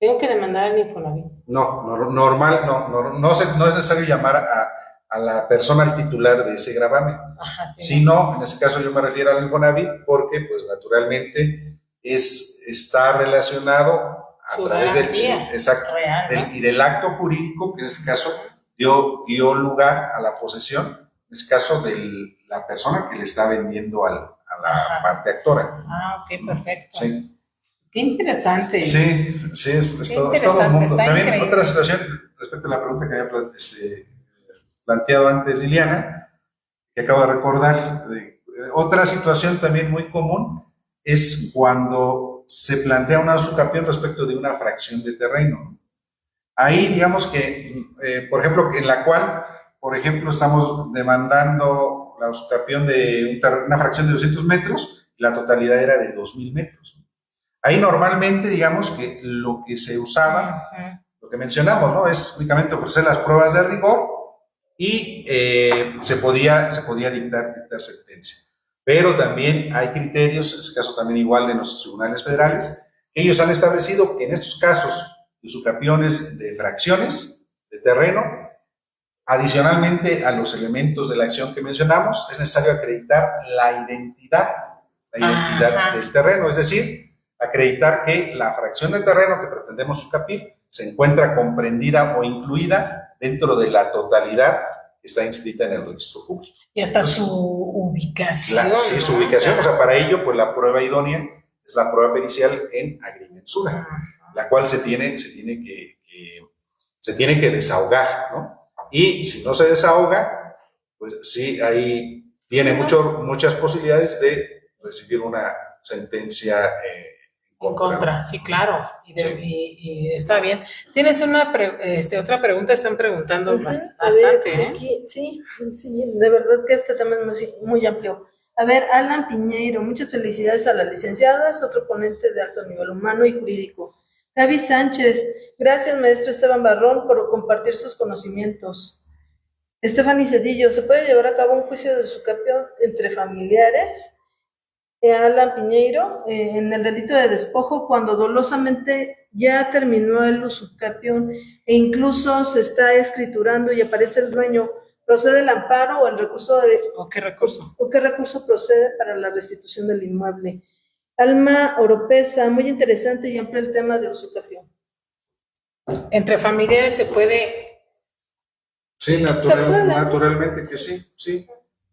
¿tengo que demandar al Infonavit? No es necesario llamar a la persona, al titular de ese gravamen. Sino, en ese caso yo me refiero al Infonavit porque, pues, naturalmente está relacionado a través del acto jurídico que en este caso dio lugar a la posesión, en este caso de la persona que le está vendiendo a la parte actora. Ok, perfecto. Sí. Qué interesante. Sí, es todo el mundo. También increíble. Otra situación, respecto a la pregunta que había planteado antes Liliana, que acabo de recordar, otra situación también muy común es cuando se plantea una usucapión respecto de una fracción de terreno. Ahí, digamos que, por ejemplo, en la cual, por ejemplo, estamos demandando la usucapión de una fracción de 200 metros, y la totalidad era de 2,000 metros. Ahí normalmente, digamos que lo que se usaba, lo que mencionamos, ¿no? Es únicamente ofrecer las pruebas de rigor y se podía dictar sentencia. Pero también hay criterios, en este caso también igual de los tribunales federales, que ellos han establecido que en estos casos de usucapiones de fracciones de terreno, adicionalmente a los elementos de la acción que mencionamos, es necesario acreditar la identidad del terreno, es decir, acreditar que la fracción de terreno que pretendemos usucapir se encuentra comprendida o incluida dentro de la totalidad que está inscrita en el registro público. Y hasta su ubicación. Sí, su ubicación. O sea, para ello, pues la prueba idónea es la prueba pericial en agrimensura, la cual se tiene que desahogar, ¿no? Y si no se desahoga, pues sí, ahí tiene muchas posibilidades de recibir una sentencia en contra, sí, claro, y está bien. Tienes otra pregunta, están preguntando bastante, ver, aquí, sí, de verdad que este también es muy amplio. A ver, Alan Piñeiro, muchas felicidades a las licenciadas, otro ponente de alto nivel humano y jurídico. Gaby Sánchez, gracias maestro Esteban Barrón por compartir sus conocimientos. Stephanie Cedillo, ¿se puede llevar a cabo un juicio de usucapio entre familiares? Alan Piñeiro, en el delito de despojo, cuando dolosamente ya terminó el usucapio e incluso se está escriturando y aparece el dueño, ¿procede el amparo o el recurso ¿O qué recurso? ¿O qué recurso procede para la restitución del inmueble? Alma Oropesa, muy interesante y amplio el tema de usucapio. ¿Entre familiares se puede? Sí, naturalmente que sí.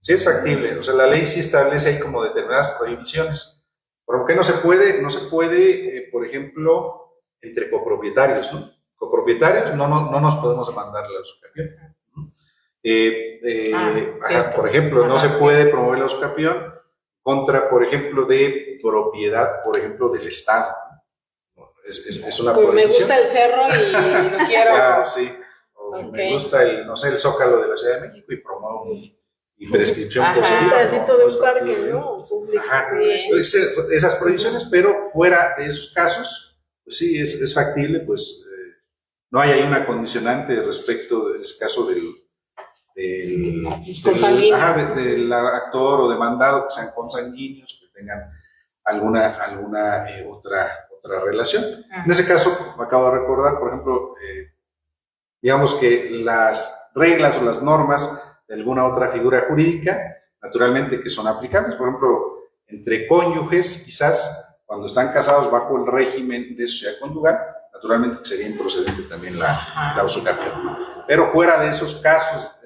Sí es factible, o sea, la ley sí establece ahí como determinadas prohibiciones. ¿Por qué no se puede? No se puede, por ejemplo, entre copropietarios, ¿no? Copropietarios no nos podemos demandar la usucapión. Por ejemplo, no se puede promover la usucapión contra, por ejemplo, de propiedad, por ejemplo, del Estado. Es una Como prohibición. me gusta el cerro y lo quiero. Claro, sí. O me gusta el Zócalo de la Ciudad de México y promuevo mi prescripción positiva. Un pedacito de un parque, ¿no? Público. Sí. Esas prohibiciones, pero fuera de esos casos, pues sí, es factible, pues no hay ahí una condicionante respecto de ese caso del actor o demandado, que sean consanguíneos, que tengan alguna otra relación. En ese caso, me acabo de recordar, por ejemplo, digamos que las reglas o las normas de alguna otra figura jurídica, naturalmente que son aplicables, por ejemplo, entre cónyuges, quizás cuando están casados bajo el régimen de sociedad conyugal, naturalmente que sería improcedente también la usucapión. Pero fuera de esos casos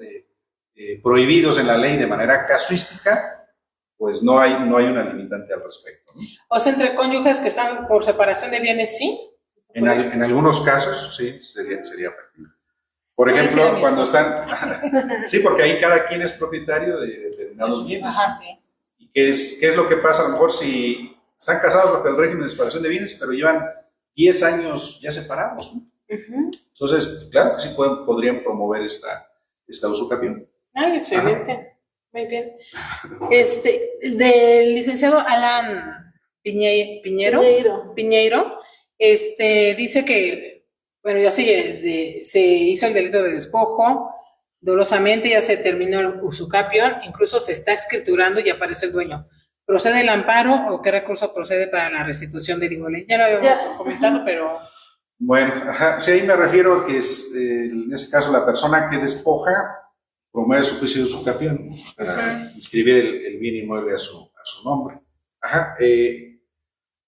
prohibidos en la ley de manera casuística, pues no hay una limitante al respecto, ¿no? O sea, entre cónyuges que están por separación de bienes, ¿sí? En algunos casos, sí, sería factible. Por ejemplo, cuando están... sí, porque ahí cada quien es propietario de determinados bienes. Sí. ¿Y qué es lo que pasa? A lo mejor si están casados bajo el régimen de separación de bienes, pero llevan 10 años ya separados, ¿no? Entonces, claro que sí podrían promover esta usucapión. Ay, excelente. Muy bien. Del licenciado Alan Piñeiro, dice que, bueno, ya se hizo el delito de despojo, dolosamente ya se terminó el usucapión, incluso se está escriturando y aparece el dueño. ¿Procede el amparo o qué recurso procede para la restitución del inmueble? Ya lo habíamos comentado, pero... Bueno, sí, ahí me refiero a que es, en ese caso, la persona que despoja promueve su juicio de usucapión para inscribir el bien inmueble a su nombre.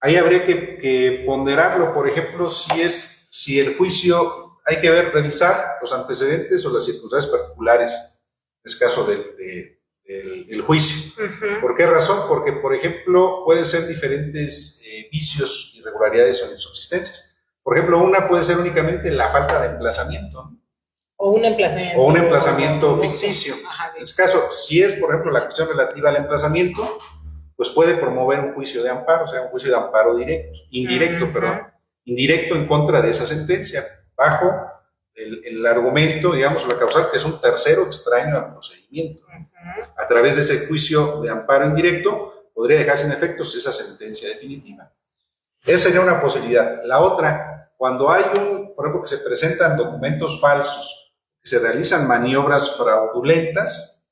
Ahí habría que ponderarlo, por ejemplo, si el juicio, hay que revisar los antecedentes o las circunstancias particulares, en este caso del juicio. ¿Por qué razón? Porque, por ejemplo, pueden ser diferentes vicios, irregularidades o insubsistencias. Por ejemplo, una puede ser únicamente la falta de emplazamiento, ¿no? O un emplazamiento ficticio. En este caso, si es, por ejemplo, la cuestión relativa al emplazamiento, pues puede promover un juicio de amparo, o sea, un juicio de amparo indirecto en contra de esa sentencia, bajo el argumento, digamos, la causal, que es un tercero extraño al procedimiento. A través de ese juicio de amparo indirecto, podría dejar sin efectos esa sentencia definitiva. Esa sería una posibilidad. La otra, cuando hay por ejemplo, que se presentan documentos falsos, que se realizan maniobras fraudulentas,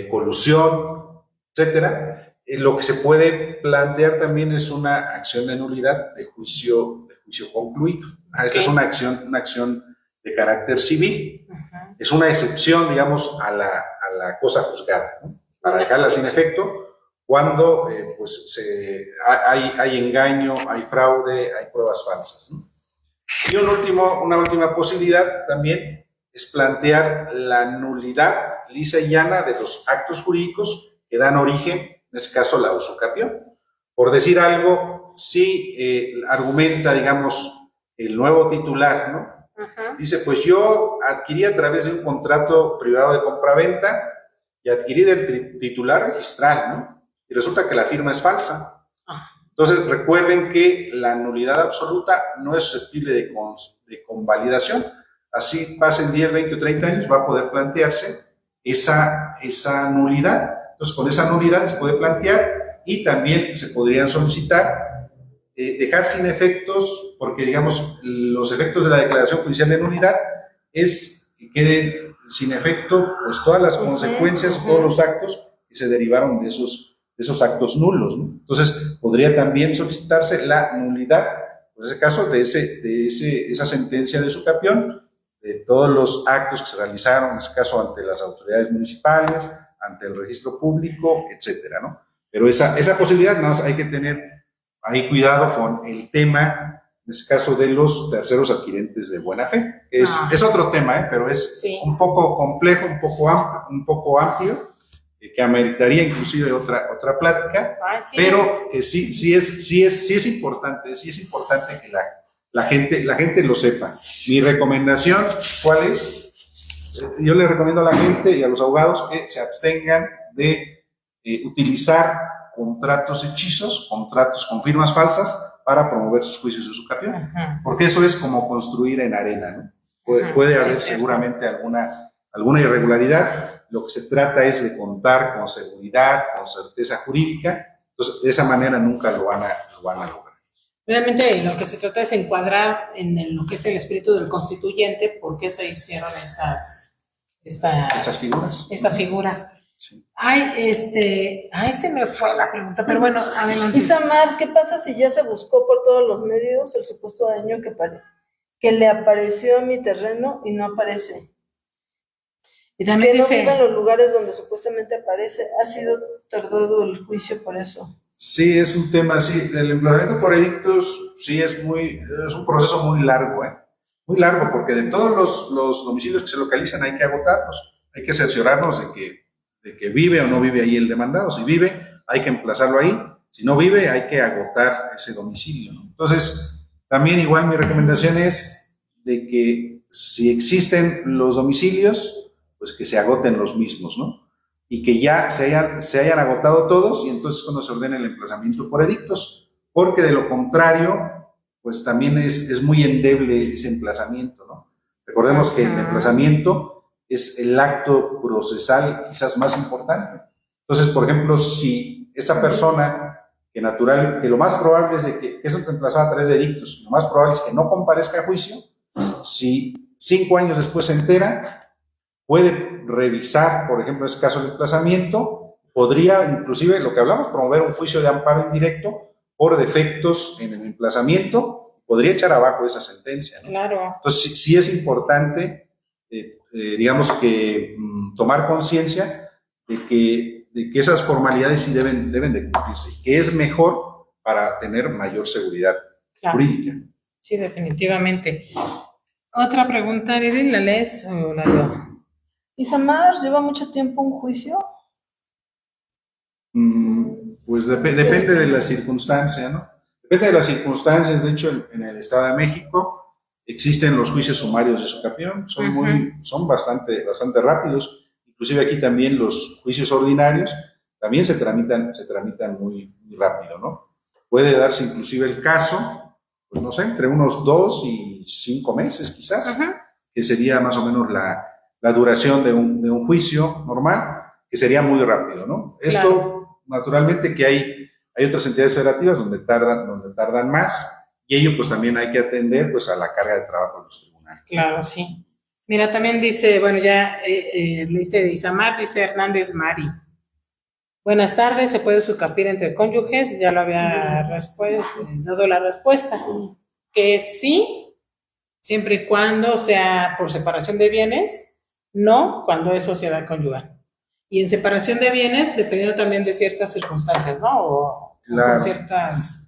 colusión, etcétera, lo que se puede plantear también es una acción de nulidad de juicio concluido. Esta es una acción de carácter civil. Es una excepción, digamos, a la cosa juzgada, ¿no? Para dejarla sin efecto, cuando pues hay engaño, hay fraude, hay pruebas falsas, ¿no? Y una última posibilidad también es plantear la nulidad lisa y llana de los actos jurídicos que dan origen, en este caso, la usucapión. Por decir algo, si argumenta, digamos, el nuevo titular, ¿no? Dice, pues yo adquirí a través de un contrato privado de compraventa y adquirí del titular registral, ¿no? Y resulta que la firma es falsa. Entonces, recuerden que la nulidad absoluta no es susceptible de convalidación. Así pasen 10, 20 o 30 años, va a poder plantearse esa nulidad. Entonces, con esa nulidad se puede plantear y también se podrían solicitar dejar sin efectos, porque digamos, los efectos de la declaración judicial de nulidad es que queden sin efecto pues todas las consecuencias, todos los actos que se derivaron de esos actos nulos, ¿no? Entonces, podría también solicitarse la nulidad, en ese caso, de esa sentencia de usucapión, de todos los actos que se realizaron, en ese caso, ante las autoridades municipales, ante el registro público, etcétera, ¿no? Pero esa posibilidad, nada más hay que tener ahí cuidado con el tema, en este caso, de los terceros adquirentes de buena fe. Es otro tema, pero es un poco complejo, un poco amplio, que ameritaría inclusive otra plática, pero que sí es importante que la gente lo sepa. Mi recomendación, ¿cuál es? Yo le recomiendo a la gente y a los abogados que se abstengan de utilizar contratos hechizos, contratos con firmas falsas para promover sus juicios de usucapión, porque eso es como construir en arena, ¿no? Puede haber seguramente alguna irregularidad. Lo que se trata es de contar con seguridad, con certeza jurídica. Entonces, de esa manera nunca lo van a lograr. Realmente lo que se trata es encuadrar en lo que es el espíritu del constituyente, por qué se hicieron estas figuras. Estas figuras. Sí. Se me fue la pregunta, pero bueno, adelante. Isamar, ¿qué pasa si ya se buscó por todos los medios el supuesto daño que le apareció a mi terreno y no aparece? Y también que no dice, vive en los lugares donde supuestamente aparece. ¿Ha sido tardado el juicio por eso? Sí, es un tema así. El emplazamiento por edictos sí es un proceso muy largo, muy largo, porque de todos los domicilios que se localizan hay que agotarlos, hay que cerciorarnos de que vive o no vive ahí el demandado. Si vive, hay que emplazarlo ahí. Si no vive, hay que agotar ese domicilio, ¿no? Entonces, también igual mi recomendación es de que si existen los domicilios, pues que se agoten los mismos, ¿no? Y que ya se hayan agotado todos, y entonces cuando se ordene el emplazamiento por edictos, porque de lo contrario, pues también es muy endeble ese emplazamiento, ¿no? Recordemos que el emplazamiento es el acto procesal quizás más importante. Entonces, por ejemplo, si esa persona que lo más probable es de que es emplazada a través de edictos, lo más probable es que no comparezca a juicio, si 5 años después se entera, puede revisar, por ejemplo, en este caso el emplazamiento, podría inclusive, lo que hablamos, promover un juicio de amparo indirecto por defectos en el emplazamiento, podría echar abajo esa sentencia, ¿no? Claro. Entonces, sí es importante, digamos que tomar conciencia de que esas formalidades sí deben de cumplirse, y que es mejor para tener mayor seguridad jurídica. Sí, definitivamente. Otra pregunta, Lili, ¿la lees o la leo? ¿Isamar lleva mucho tiempo un juicio? Pues depende de la circunstancia, ¿no? Depende de las circunstancias. De hecho, en el Estado de México existen los juicios sumarios de usucapión, son bastante rápidos. Inclusive aquí también los juicios ordinarios también se tramitan muy, muy rápido, ¿no? Puede darse inclusive el caso, pues no sé, entre unos 2 y 5 meses quizás, que sería más o menos la duración de un juicio normal, que sería muy rápido, ¿no? Claro. Esto, naturalmente, que hay otras entidades federativas donde tardan más, y ello pues también hay que atender pues a la carga de trabajo de los tribunales. Claro, sí. Mira, también dice, bueno, ya leíste de Isamar, dice Hernández Mari. Buenas tardes, ¿se puede usucapiar entre cónyuges? Ya lo había dado la respuesta. Sí. Que sí, siempre y cuando sea por separación de bienes, no cuando es sociedad conyugal. y en separación de bienes, dependiendo también de ciertas circunstancias, ¿no? O Claro. con ciertas...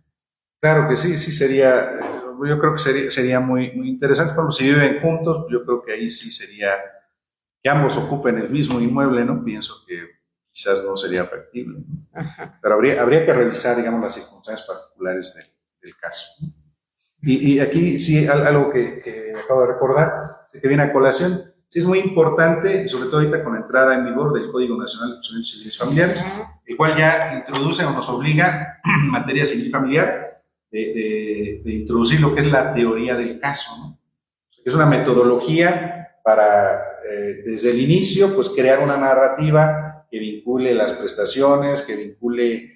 Claro que sí, sí sería, yo creo que sería muy interesante, pero si viven juntos, yo creo que ahí sí sería que ambos ocupen el mismo inmueble, ¿no? Pienso que quizás no sería factible, ¿no? Ajá. Pero habría que revisar, digamos, las circunstancias particulares del caso, ¿no? Y aquí sí, algo que acabo de recordar, que viene a colación, sí es muy importante, sobre todo ahorita con la entrada en vigor del Código Nacional de Procedimientos Civiles y Familiares, el cual ya introduce o nos obliga en materia civil y familiar de introducir lo que es la teoría del caso, ¿no? Es una metodología para, desde el inicio, pues crear una narrativa que vincule las prestaciones, que vincule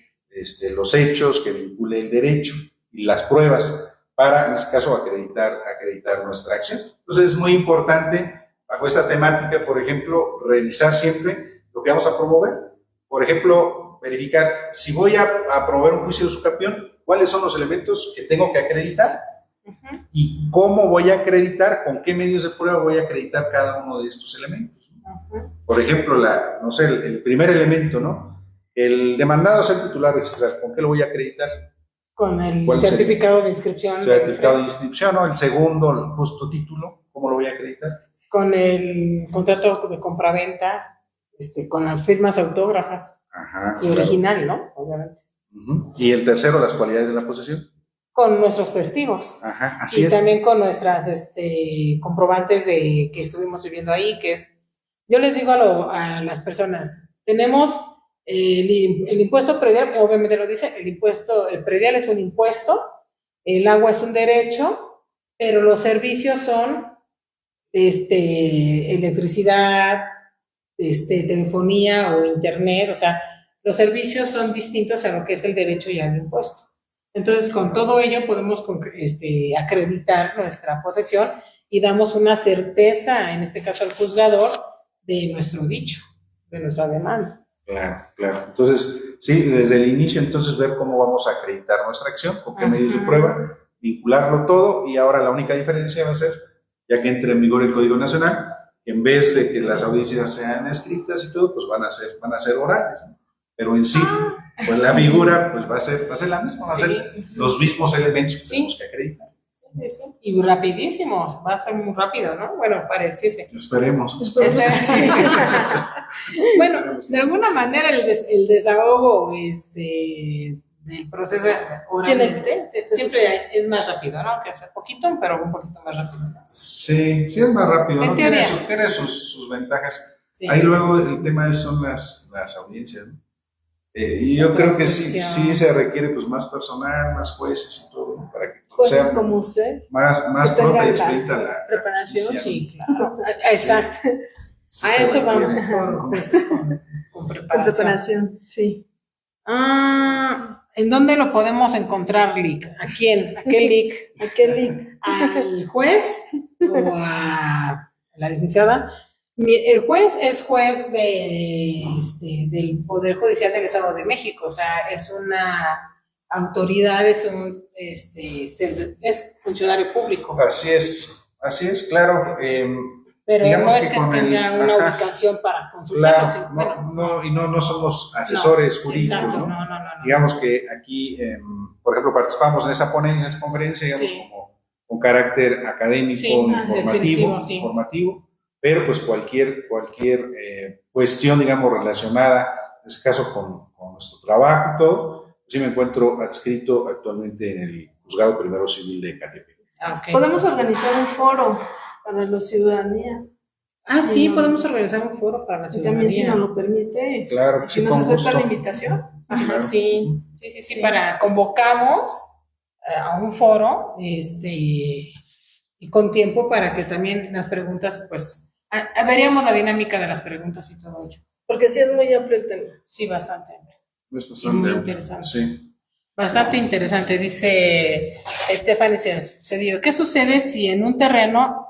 los hechos, que vincule el derecho y las pruebas para, en este caso, acreditar nuestra acción. Entonces es muy importante, bajo esta temática, por ejemplo, revisar siempre lo que vamos a promover. Por ejemplo, verificar si voy a promover un juicio de usucapión, cuáles son los elementos que tengo que acreditar y cómo voy a acreditar, con qué medios de prueba voy a acreditar cada uno de estos elementos. Por ejemplo, no sé, el primer elemento, ¿no? El demandado es el titular registral, ¿con qué lo voy a acreditar? Con el certificado de inscripción. Certificado de inscripción, ¿no? El segundo, el justo título, ¿cómo lo voy a acreditar? Con el contrato de compraventa, con las firmas autógrafas. Ajá, y original, ¿no? Obviamente. Y el tercero, las cualidades de la posesión. Con nuestros testigos. Ajá, así y es. Y también con nuestras comprobantes de que estuvimos viviendo ahí, que es, yo les digo a las personas, tenemos el impuesto predial, obviamente lo dice, el predial es un impuesto, el agua es un derecho, pero los servicios son electricidad, telefonía o internet, o sea, los servicios son distintos a lo que es el derecho y al impuesto. Entonces, con todo ello podemos acreditar nuestra posesión y damos una certeza, en este caso al juzgador, de nuestro dicho, de nuestra demanda. Claro, claro. Entonces, sí, desde el inicio, entonces ver cómo vamos a acreditar nuestra acción, con qué medios de prueba, vincularlo todo, y ahora la única diferencia va a ser, ya que entre en vigor el Código Nacional, en vez de que las audiencias sean escritas y todo, pues van a ser orales, ¿no? Pero en sí, pues la figura pues va a ser la misma, va a ser los mismos elementos que tenemos que acreditar. Sí. Y rapidísimos, va a ser muy rápido, ¿no? Bueno, pareciese. Esperemos. Bueno, de alguna manera el desahogo del proceso oralmente siempre es más rápido, ¿no? Que hace poquito, pero un poquito más rápido, ¿no? Sí, es más rápido, ¿no? Tiene sus ventajas. Sí. Ahí luego el tema son las audiencias, ¿no? Y yo creo que sí se requiere pues más personal, más jueces y todo, ¿no? Para que sea como usted, más pronta y expedita la preparación, sí, claro. Exacto. A eso vamos por jueces con preparación. Sí. ¿En dónde lo podemos encontrar, Lic? ¿A quién? ¿A qué Lic? ¿A qué Lic? ¿Al juez o a la licenciada? El juez es juez del Poder Judicial del Estado de México, o sea, es una autoridad, es funcionario público. Así es, claro. Pero no es que tenga una ubicación para consultar. Claro, no somos asesores jurídicos, exacto, ¿no? No. Digamos que aquí, por ejemplo, participamos en esa ponencia, en esa conferencia, digamos, como con carácter académico, informativo. Pero pues cualquier cuestión, digamos, relacionada, en este caso con nuestro trabajo y todo, pues sí me encuentro adscrito actualmente en el Juzgado Primero Civil de Ecatepec. Okay. Podemos organizar un foro para la ciudadanía. Sí, podemos organizar un foro para la ciudadanía. También si nos lo permite. Claro, si nos acepta la invitación. Ajá, claro. Sí, convocamos a un foro, y con tiempo para que también las preguntas, pues, veríamos la dinámica de las preguntas y todo ello. Porque sí es muy amplio el tema. Sí, bastante amplio. Es bastante muy interesante. Sí. Bastante interesante, dice Stephanie Cedillo. ¿Qué sucede si es un terreno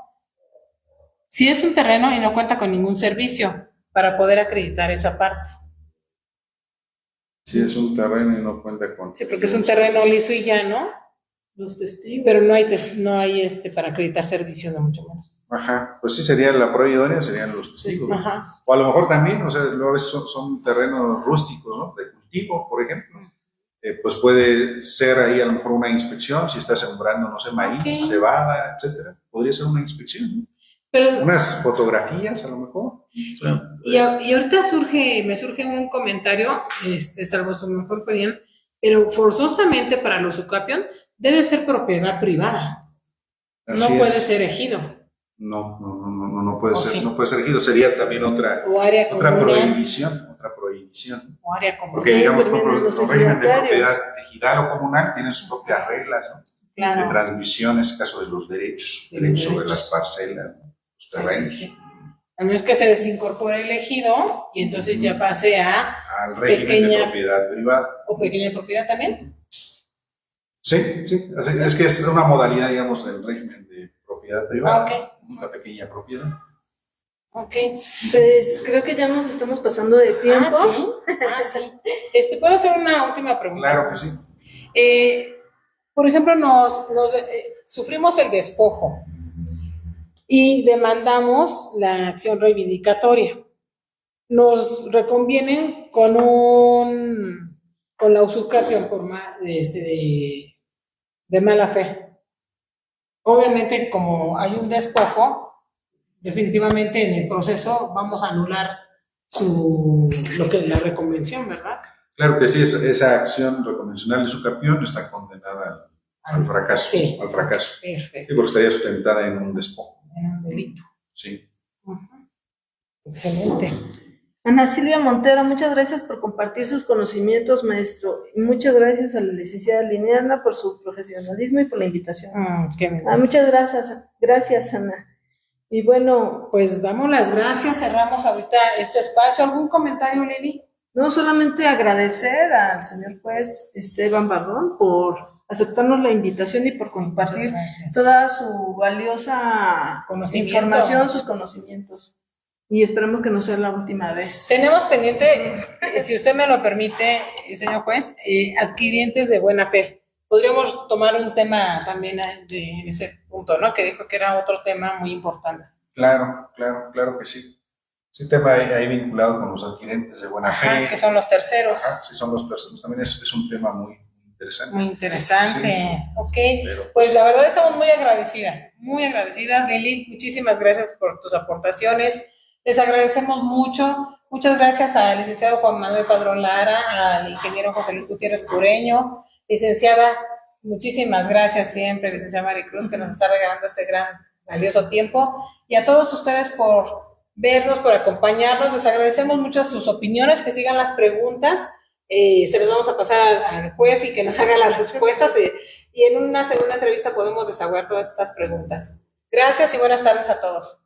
y no cuenta con ningún servicio para poder acreditar esa parte? Si es un terreno y no cuenta con... Sí, porque es un terreno liso y llano. Los testigos. Pero no hay para acreditar servicios, no mucho menos. Ajá, pues sí, sería la prueba idónea, serían los testigos. Ajá. O a lo mejor también, o sea, luego a veces son terrenos rústicos, ¿no? De cultivo, por ejemplo. Pues puede ser ahí a lo mejor una inspección, si está sembrando, no sé, maíz, cebada, etcétera. Podría ser una inspección, ¿no? Pero, unas fotografías a lo mejor. y ahorita me surge un comentario, salvo su mejor opinión, pero forzosamente para los ucapión debe ser propiedad privada. Así no puede es. ser ejido. No puede ser, sí. no puede ser elegido. Sería también otra prohibición, O área comunal. Porque digamos, por ejemplo, los los regímenes de ejidatarios. propiedad ejidal o comunal tienen sus propias reglas, ¿no? Claro. De transmisión, en este caso de los derechos, sobre las parcelas, ¿no? Los terrenos. Sí. A menos que se desincorpore el ejido y entonces ya pase al régimen de propiedad privada. ¿O pequeña propiedad también? Sí. Es que es una modalidad, digamos, del régimen de propiedad privada. Okay. La pequeña propiedad. Ok. Pues creo que ya nos estamos pasando de tiempo. Sí. ¿Puedo hacer una última pregunta? Claro que sí. Por ejemplo, sufrimos el despojo y demandamos la acción reivindicatoria. Nos reconvienen con la usucapión por de mala fe. Obviamente, como hay un despojo, definitivamente en el proceso vamos a anular la reconvención, ¿verdad? Claro que sí, esa acción reconvencional de usucapión está condenada al fracaso. Sí. Al fracaso. Perfecto. Sí, porque estaría sustentada en un despojo. En un delito. Sí. Excelente. Ana Silvia Montero, muchas gracias por compartir sus conocimientos, maestro. Y muchas gracias a la licenciada Liniana por su profesionalismo y por la invitación. Muchas gracias, Ana. Y bueno, pues damos las gracias, cerramos ahorita este espacio. ¿Algún comentario, Lili? No, solamente agradecer al señor juez Esteban Barrón por aceptarnos la invitación y por compartir toda su valiosa información, sus conocimientos. Y esperemos que no sea la última vez. Tenemos pendiente, si usted me lo permite, señor juez, adquirientes de buena fe. Podríamos tomar un tema también en ese punto, ¿no? Que dijo que era otro tema muy importante. Claro que sí. Sí, tema ahí vinculado con los adquirentes de buena fe. Que son los terceros. Sí, son los terceros. También es un tema muy interesante. Muy interesante. Sí. Ok, pero, pues la verdad estamos muy agradecidas, Lili. Muchísimas gracias por tus aportaciones. Les agradecemos mucho. Muchas gracias al licenciado Juan Manuel Padrón Lara, al ingeniero José Luis Gutiérrez Cureño. Licenciada, muchísimas gracias siempre, licenciada Maricruz, que nos está regalando este gran, valioso tiempo. Y a todos ustedes por vernos, por acompañarnos. Les agradecemos mucho sus opiniones, que sigan las preguntas. Se los vamos a pasar al juez y que nos haga las respuestas. Y en una segunda entrevista podemos desahogar todas estas preguntas. Gracias y buenas tardes a todos.